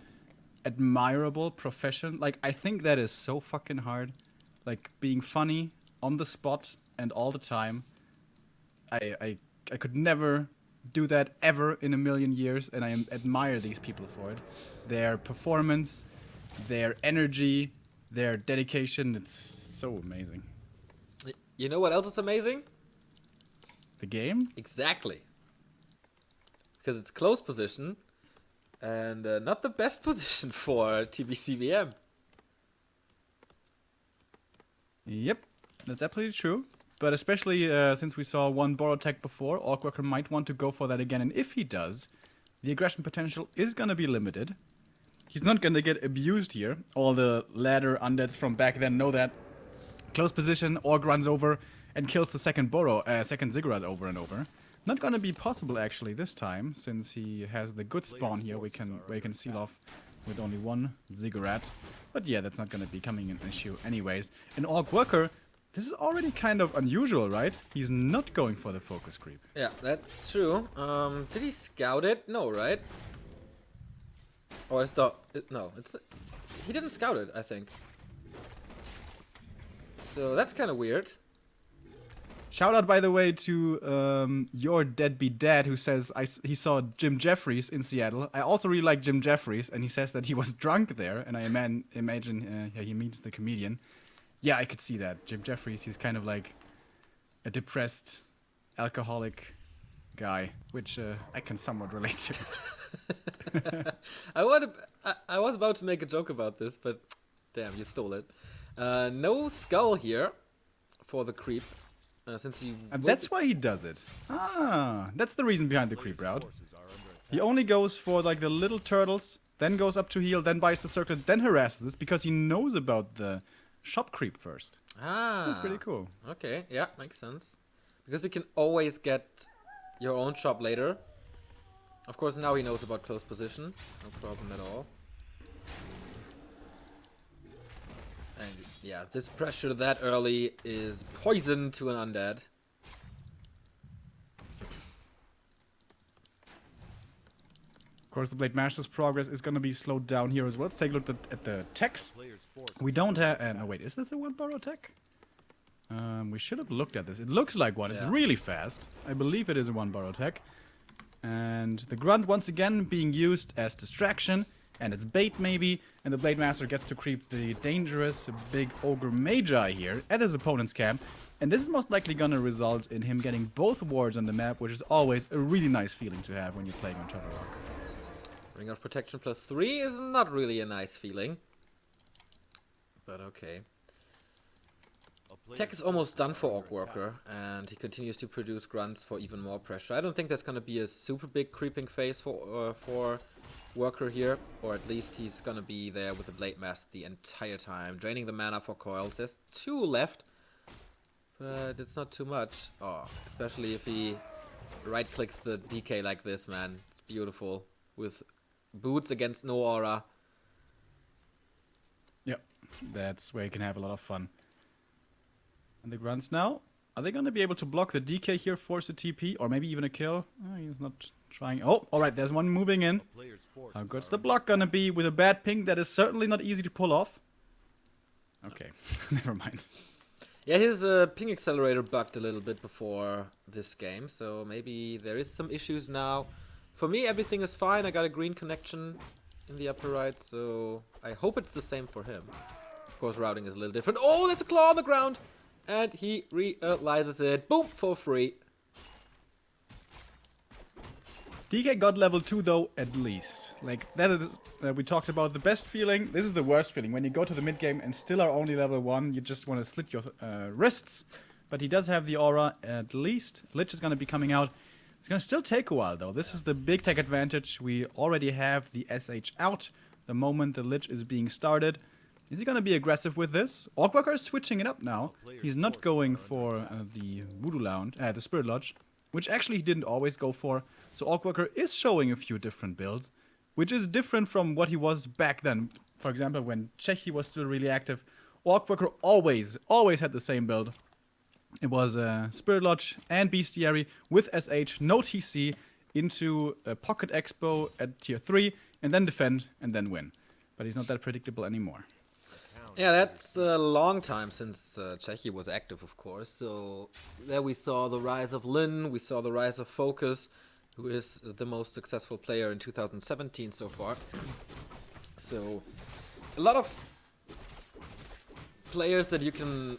Speaker 2: admirable profession. Like, I think that is so fucking hard. Like, being funny on the spot and all the time. I could never do that ever in a million years, and I admire these people for it. Their performance, their energy, their dedication. It's so amazing.
Speaker 1: You know what else is amazing?
Speaker 2: The game?
Speaker 1: Exactly. Because it's close position and not the best position for TBCBM.
Speaker 2: Yep, that's absolutely true. But especially since we saw one borrow tech before, OrcWorker might want to go for that again. And if he does, the aggression potential is going to be limited. He's not going to get abused here. All the ladder undeads from back then know that. Close position, Orc runs over and kills the second ziggurat over and over. Not going to be possible actually this time, since he has the good spawn here where you can seal off with only one ziggurat. But yeah, that's not going to be becoming an issue anyways. In OrcWorker, this is already kind of unusual, right? He's not going for the focus creep.
Speaker 1: Yeah, that's true. Did he scout it? No, right? Oh, I thought... No, he didn't scout it, I think. So that's kind of weird.
Speaker 2: Shout out, by the way, to your deadbeat dad who says he saw Jim Jeffries in Seattle. I also really like Jim Jeffries, and he says that he was drunk there, and I imagine he means the comedian. Yeah, I could see that. Jim Jeffries, he's kind of like a depressed, alcoholic guy, which I can somewhat relate to.
Speaker 1: I was about to make a joke about this, but damn, you stole it. No skull here for the creep.
Speaker 2: And that's why he does it. Ah, that's the reason behind the creep route. He only goes for like the little turtles, then goes up to heal, then buys the circle, then harasses. It's because he knows about the shop creep first.
Speaker 1: Ah,
Speaker 2: that's pretty cool.
Speaker 1: Okay, yeah, makes sense. Because you can always get your own shop later. Of course, now he knows about close position. No problem at all. And yeah, this pressure that early is poison to an undead.
Speaker 2: Of course, the Blade Master's progress is going to be slowed down here as well. Let's take a look at the techs. We don't have... no, wait, is this a one borrow tech? We should have looked at this. It looks like one. Yeah. It's really fast. I believe it is a one borrow tech. And the Grunt, once again, being used as distraction. And it's bait, maybe. And the Blade Master gets to creep the dangerous big Ogre Magi here at his opponent's camp. And this is most likely going to result in him getting both wards on the map, which is always a really nice feeling to have when you're playing on Turtle Rock.
Speaker 1: Ring of Protection +3 is not really a nice feeling. But okay. Tech is almost done for OrcWorker, and he continues to produce grunts for even more pressure. I don't think there's going to be a super big creeping phase for Worker here, or at least he's going to be there with the Blade Master the entire time, draining the mana for coils. There's 2 left, but it's not too much. Oh, especially if he right-clicks the DK like this, man. It's beautiful. With boots against no aura.
Speaker 2: Yep, that's where you can have a lot of fun. And the grunts now, are they going to be able to block the DK here, force a TP, or maybe even a kill? Oh, he's not trying. Oh, alright, there's one moving in. How good's the block going to be with a bad ping? That is certainly not easy to pull off. Okay, never mind.
Speaker 1: Yeah, his ping accelerator bugged a little bit before this game, so maybe there is some issues now. For me, everything is fine. I got a green connection in the upper right, so I hope it's the same for him. Of course, routing is a little different. Oh, there's a claw on the ground! And he realizes it. Boom! For free.
Speaker 2: DK got level 2 though, at least. Like, that is, we talked about the best feeling. This is the worst feeling. When you go to the mid game and still are only level 1, you just want to slit your wrists. But he does have the aura, at least. Lich is going to be coming out. It's going to still take a while though. This is the big tech advantage. We already have the SH out the moment the Lich is being started. Is he going to be aggressive with this? OrcWorker is switching it up now. He's not going for the Voodoo Lounge, the Spirit Lodge, which actually he didn't always go for. So OrcWorker is showing a few different builds, which is different from what he was back then. For example, when Czechi was still really active, OrcWorker always had the same build. It was Spirit Lodge and Bestiary with SH, no TC, into a Pocket Expo at tier 3, and then defend, and then win. But he's not that predictable anymore.
Speaker 1: Yeah, that's a long time since Czechi was active, of course. So there we saw the rise of Lin, we saw the rise of Focus, who is the most successful player in 2017 so far. So a lot of players that you can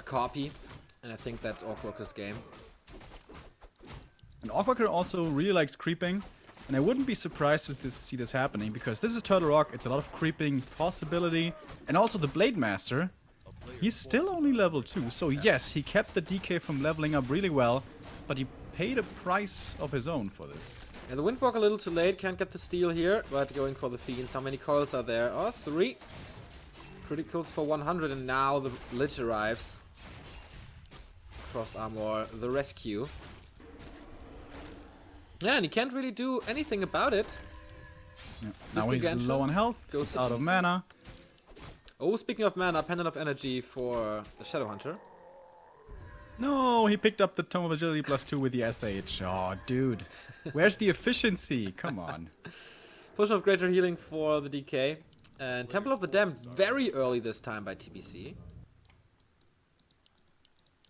Speaker 1: copy, and I think that's OrcWorker's game.
Speaker 2: And OrcWorker also really likes creeping, and I wouldn't be surprised to see this happening, because this is Turtle Rock, it's a lot of creeping possibility, and also the Blade Master, he's still only level 2, so yes, he kept the DK from leveling up really well, but he paid a price of his own for this.
Speaker 1: Yeah, the Windwalk a little too late, can't get the steal here, but going for the Fiends. How many coils are there? Oh, 3. Criticals for 100, and now the Lich arrives. Crossed armor, the rescue. Yeah, and he can't really do anything about it.
Speaker 2: Yeah. Now he's low on health, he's out of mana.
Speaker 1: Oh, speaking of mana, Pendant of Energy for the Shadowhunter.
Speaker 2: No, he picked up the Tome of Agility +2 with the SH. Oh, dude. Where's the efficiency? Come on.
Speaker 1: Potion of Greater Healing for the DK. And Temple of the Damned very early this time by TBC.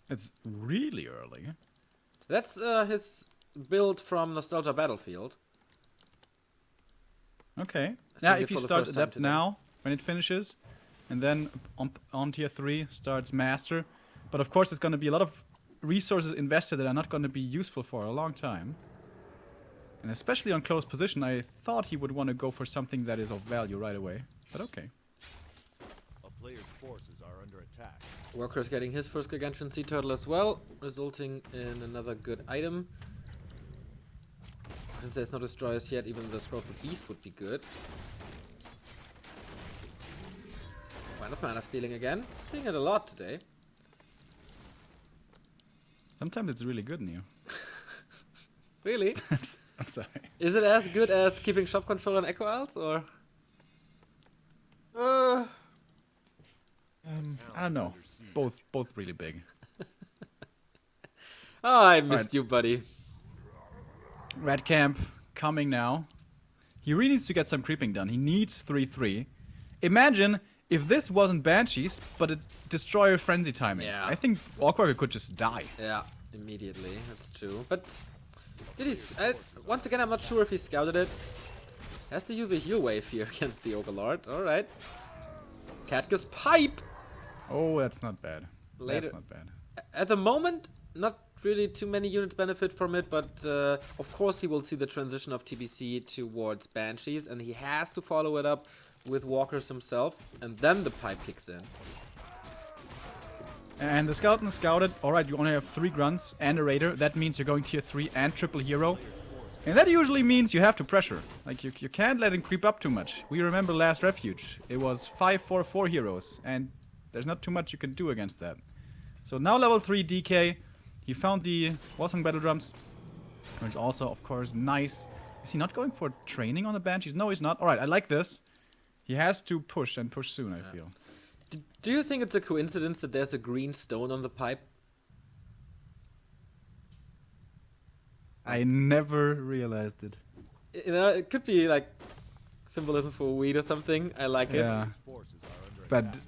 Speaker 2: It's really early.
Speaker 1: That's his build from Nostalgia Battlefield.
Speaker 2: Okay. Yeah, if he starts Adept now, when it finishes, and then on tier 3 starts Master. But of course, there's going to be a lot of resources invested that are not going to be useful for a long time. And especially on close position, I thought he would want to go for something that is of value right away. But okay.
Speaker 3: A player's forces are under attack.
Speaker 1: Worker's getting his first Gargantuan Sea Turtle as well, resulting in another good item. Since there's no destroyers yet, even the Scroll of the Beast would be good. Wine of Mana stealing again. Seeing it a lot today.
Speaker 2: Sometimes it's really good, Neo.
Speaker 1: Really?
Speaker 2: I'm sorry.
Speaker 1: Is it as good as keeping shop control on Echo Isles, or?
Speaker 2: I don't know. Both really big.
Speaker 1: Oh, I missed you, buddy.
Speaker 2: Red Camp coming now. He really needs to get some creeping done. He needs 3-3. Imagine if this wasn't Banshees, but a Destroyer Frenzy timing.
Speaker 1: Yeah.
Speaker 2: I think OrcWorker could just die.
Speaker 1: Yeah, immediately. That's true. But did he? Once again, I'm not sure if he scouted it. Has to use a heal wave here against the Overlord. All right. Catgus Pipe.
Speaker 2: Oh, that's not bad.
Speaker 1: Later.
Speaker 2: That's not bad.
Speaker 1: At the moment, not really too many units benefit from it, but of course he will see the transition of TBC towards Banshees, and he has to follow it up with Walkers himself, and then the pipe kicks in.
Speaker 2: And the Skeleton scouted. Alright, you only have 3 Grunts and a Raider. That means you're going tier 3 and triple hero. And that usually means you have to pressure. Like, you can't let him creep up too much. We remember Last Refuge. It was 5-4-4 heroes, and there's not too much you can do against that. So now level 3 DK. He found the Warsong Battle Drums, which is also, of course, nice. Is he not going for training on the Banshees? No, he's not. Alright, I like this. He has to push, and push soon, I feel.
Speaker 1: Do you think it's a coincidence that there's a green stone on the pipe?
Speaker 2: I never realized it.
Speaker 1: You know, it could be like symbolism for weed or something. I like it.
Speaker 2: Yeah.
Speaker 3: Forces are under
Speaker 2: But
Speaker 3: attack.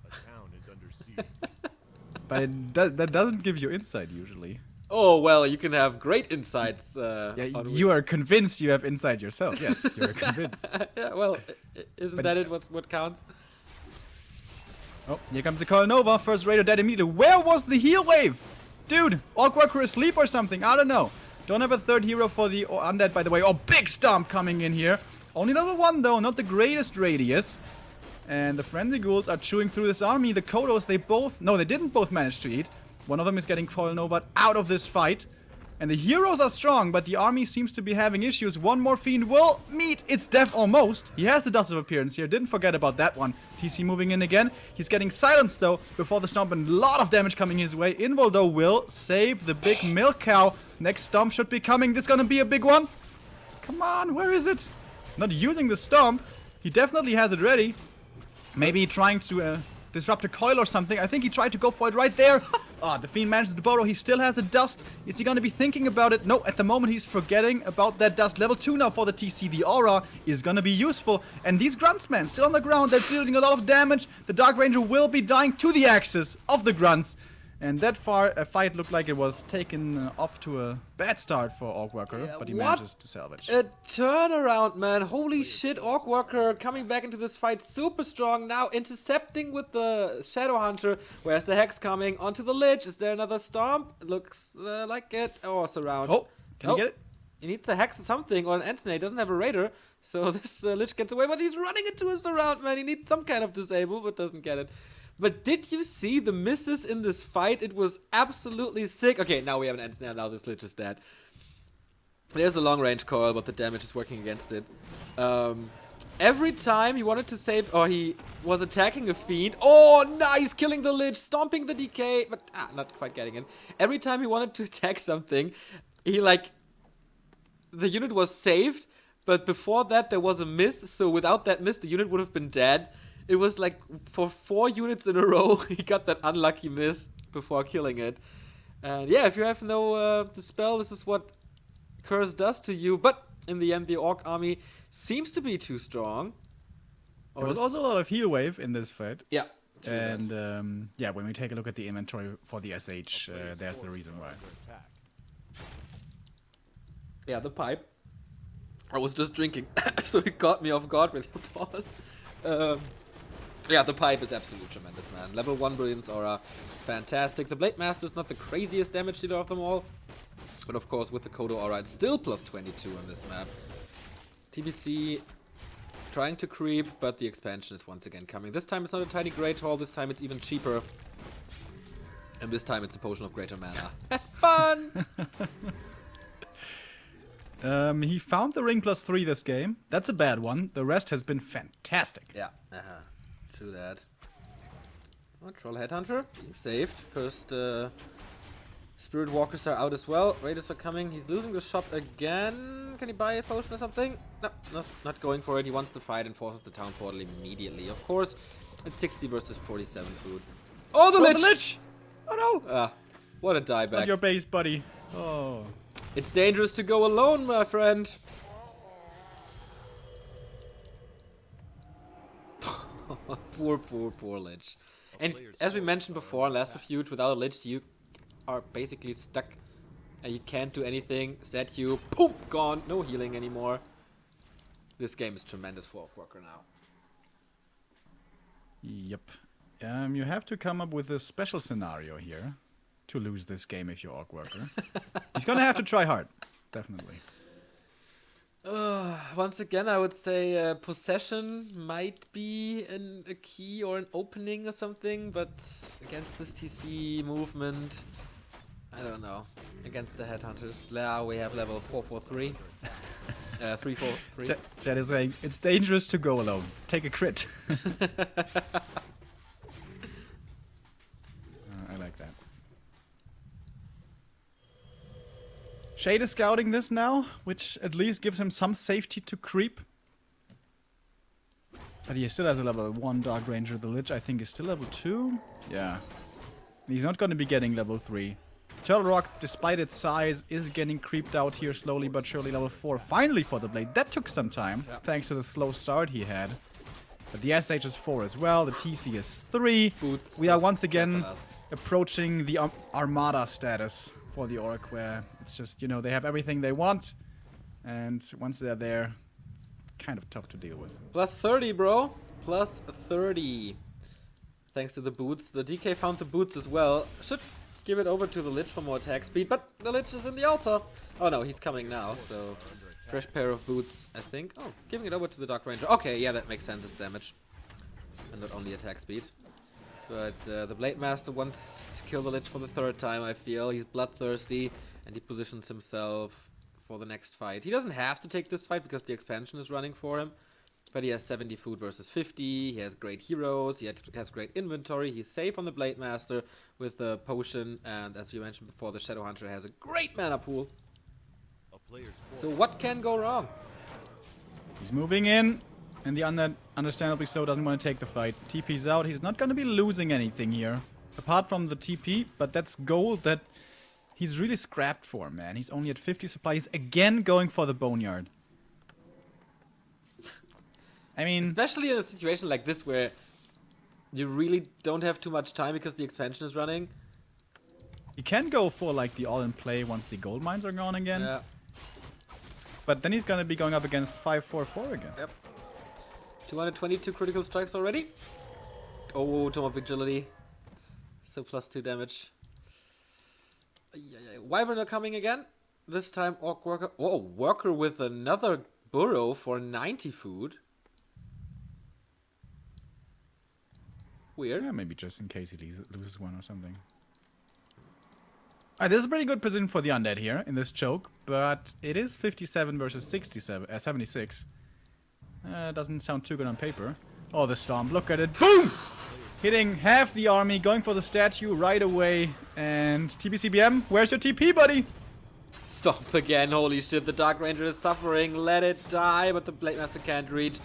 Speaker 3: A town is under siege.
Speaker 2: but that doesn't give you insight usually.
Speaker 1: Oh, well, you can have great insights.
Speaker 2: Yeah,
Speaker 1: on
Speaker 2: you are convinced you have insight yourself. Yes, you are convinced.
Speaker 1: Yeah, well, isn't
Speaker 2: But-
Speaker 1: that it? What counts?
Speaker 2: Oh, here comes the Call Nova. First Raider dead immediately. Where was the heal wave? Dude, OrcWorker asleep or something. I don't know. Don't have a third hero for the undead, by the way. Oh, big stomp coming in here. Only level 1, though. Not the greatest radius. And the Frenzy Ghouls are chewing through this army. The Kodos, they both... No, they didn't both manage to eat. One of them is getting Call Nova out of this fight. And the heroes are strong, but the army seems to be having issues. One more Fiend will meet its death almost. He has the Dust of Appearance here. Didn't forget about that one. TC moving in again. He's getting silenced, though, before the stomp. And a lot of damage coming his way. Invol, though, will save the big milk cow. Next stomp should be coming. This gonna be a big one. Come on, where is it? Not using the stomp. He definitely has it ready. Maybe trying to disrupt a coil or something. I think he tried to go for it right there. Ah, the Fiend manages to borrow. He still has a dust. Is he going to be thinking about it? No, at the moment he's forgetting about that dust. Level 2 now for the TC. The aura is going to be useful. And these Grunts, man, still on the ground. They're dealing a lot of damage. The Dark Ranger will be dying to the axis of the Grunts. And that fight looked like it was taken off to a bad start for OrcWorker, but he manages to salvage.
Speaker 1: A turnaround, man. Holy shit, OrcWorker coming back into this fight super strong now, intercepting with the Shadow Hunter. Where's the Hex coming? Onto the Lich. Is there another Stomp? Looks like it. Oh, surround.
Speaker 2: Oh, can you get it?
Speaker 1: He needs a Hex or something, or an Ensign. He doesn't have a Raider, so this Lich gets away, but he's running into a surround, man. He needs some kind of disable, but doesn't get it. But did you see the misses in this fight? It was absolutely sick. Okay, now we have an Ensign, now this Lich is dead. There's a long range coil, but the damage is working against it. Every time he wanted to save, or he was attacking a Fiend. Oh, nice! Killing the Lich, stomping the DK, but not quite getting it. Every time he wanted to attack something, he the unit was saved, but before that there was a miss, so without that miss the unit would have been dead. It was like for 4 units in a row he got that unlucky miss before killing it. And yeah, if you have no dispel, this is what Curse does to you. But in the end, the Orc army seems to be too strong.
Speaker 2: There was also a lot of heal wave in this fight.
Speaker 1: Yeah.
Speaker 2: And yeah, when we take a look at the inventory for the SH, there's the reason why.
Speaker 1: Yeah, the pipe. I was just drinking, so it caught me off guard with the pause. Yeah, the pipe is absolutely tremendous, man. Level 1 Brilliance Aura, fantastic. The Blade Master is not the craziest damage dealer of them all, but of course with the Kodo Aura it's still plus 22 on this map. TBC trying to creep, but the expansion is once again coming. This time it's not a tiny Great Hall, this time it's even cheaper. And this time it's a Potion of Greater Mana. Have fun!
Speaker 2: He found the ring plus 3 this game. That's a bad one. The rest has been fantastic.
Speaker 1: Yeah, true that. Oh, Troll Headhunter being saved. First Spirit Walkers are out as well. Raiders are coming. He's losing the shop again. Can he buy a potion or something? No, not going for it. He wants to fight and forces the town portal immediately. Of course, it's 60 versus 47 food. Oh, the Lich!
Speaker 2: Oh no!
Speaker 1: What a dieback.
Speaker 2: Not your base, buddy. Oh.
Speaker 1: It's dangerous to go alone, my friend. Poor Lich. And as we mentioned before in Last Refuge, without a Lich, you are basically stuck. And you can't do anything. Statue, boom, gone. No healing anymore. This game is tremendous for OrcWorker now.
Speaker 2: Yep. You have to come up with a special scenario here to lose this game if you're OrcWorker. He's gonna have to try hard. Definitely.
Speaker 1: Once again, I would say possession might be a key or an opening or something, but against this TC movement, I don't know. Against the Headhunters, now we have level 443. 343.
Speaker 2: Chad is saying, it's dangerous to go alone. Take a crit. I like that. Shade is scouting this now, which at least gives him some safety to creep. But he still has a level 1 Dark Ranger. The Lich, I think, is still level 2. Yeah. He's not going to be getting level 3. Turtle Rock, despite its size, is getting creeped out here slowly but surely. Level 4 finally for the Blade. That took some time, thanks to the slow start he had. But the SH is 4 as well. The TC is 3.
Speaker 1: Boots.
Speaker 2: We are once again approaching the Armada status for the Orc, where it's just, you know, they have everything they want. And once they're there, it's kind of tough to deal with.
Speaker 1: Plus 30, bro. Plus 30. Thanks to the boots. The DK found the boots as well. Should give it over to the Lich for more attack speed, but the Lich is in the altar. Oh no, he's coming now, so fresh pair of boots, I think. Oh, giving it over to the Dark Ranger. Okay, yeah, that makes sense, it's damage. And not only attack speed. But the Blade Master wants to kill the Lich for the 3rd time, I feel. He's bloodthirsty, and he positions himself for the next fight. He doesn't have to take this fight because the expansion is running for him. But he has 70 food versus 50, he has great heroes, he has great inventory, he's safe on the Blade Master with the potion, and as you mentioned before, the Shadow Hunter has a great mana pool. So what can go wrong?
Speaker 2: He's moving in, and the understandably so doesn't want to take the fight. TP's out, he's not going to be losing anything here. Apart from the TP, but that's gold that he's really scrapped for, man. He's only at 50 supply, he's again going for the Boneyard. I mean,
Speaker 1: especially in a situation like this where you really don't have too much time because the expansion is running.
Speaker 2: He can go for like the all-in play once the gold mines are gone again.
Speaker 1: Yeah.
Speaker 2: But then he's gonna be going up against 5-4-4 again.
Speaker 1: Yep. 222 critical strikes already. Oh, Tome of Vigility. So +2 damage. Wyvern are coming again. This time OrcWorker. Oh, Worker with another burrow for 90 food. Weird.
Speaker 2: Yeah, maybe just in case he loses one or something. Alright, this is a pretty good position for the undead here in this choke, but it is 57 versus 76. Doesn't sound too good on paper. Oh, the Stomp, look at it. Boom! Hitting half the army, going for the statue right away. And TBCBM, where's your TP, buddy?
Speaker 1: Stomp again, holy shit, the Dark Ranger is suffering. Let it die, but the Blade Master can't reach.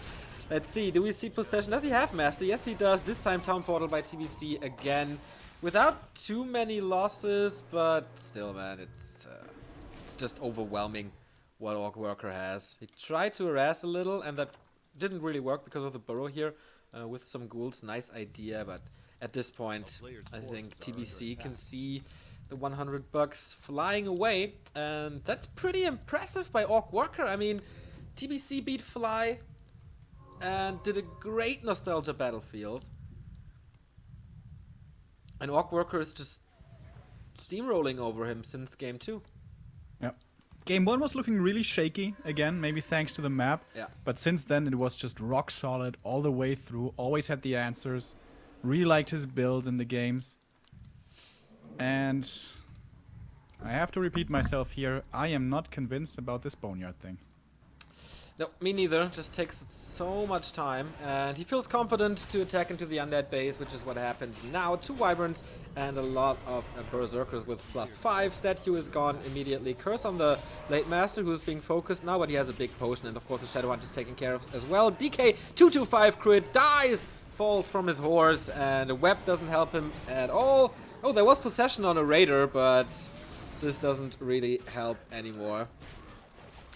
Speaker 1: Let's see, do we see possession? Does he have Master? Yes, he does. This time Town Portal by TBC again. Without too many losses, but still, man, it's just overwhelming what OrcWorker has. He tried to harass a little, and that didn't really work because of the burrow here with some ghouls. Nice idea, but at this point, I think TBC can see the 100 bucks flying away, and that's pretty impressive by OrcWorker. I mean, TBC beat Fly and did a great Nostalgia Battlefield. And OrcWorker is just steamrolling over him since game 2.
Speaker 2: Yeah. Game 1 was looking really shaky again, maybe thanks to the map.
Speaker 1: Yeah.
Speaker 2: But since then it was just rock solid all the way through, always had the answers. Really liked his builds in the games. And I have to repeat myself here, I am not convinced about this Boneyard thing.
Speaker 1: No, me neither. Just takes so much time, and he feels confident to attack into the undead base, which is what happens now. 2 Wyverns and a lot of Berserkers with +5. Statue is gone immediately. Curse on the Blade Master, who's being focused now, but he has a big potion, and of course the Shadow Hunt is taken care of as well. DK 225 crit, dies, falls from his horse, and a web doesn't help him at all. Oh, there was possession on a Raider, but this doesn't really help anymore.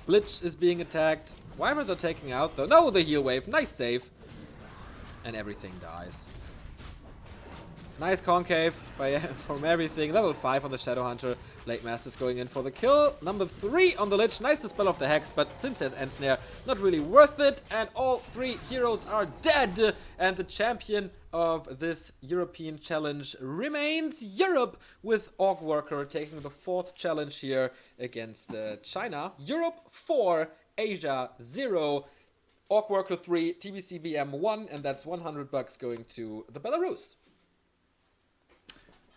Speaker 1: Lich is being attacked. Wyverns are taking out though. No, the heal wave. Nice save. And everything dies. Nice concave from everything. Level 5 on the Shadow Hunter. Blade Master's going in for the kill. Number 3 on the Lich. Nice to spell off the Hex, but since there's Ensnare, not really worth it. And all 3 heroes are dead. And the champion of this European challenge remains Europe, with OrcWorker taking the 4th challenge here against China. Europe 4, Asia 0, OrcWorker 3, TBCBM 1, and that's 100 bucks going to the Belarus.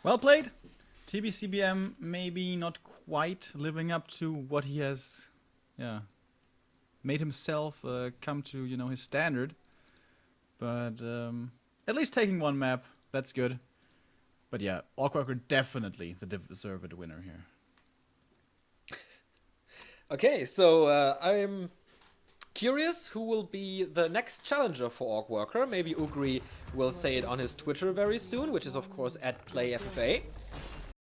Speaker 2: Well played. TBCBM maybe not quite living up to what he has made himself come to, his standard. But at least taking one map, that's good. But yeah, OrcWorker definitely the deserved winner here.
Speaker 1: Okay, so I'm curious who will be the next challenger for OrcWorker. Maybe Ugri will say it on his Twitter very soon, which is of course @PlayFFA.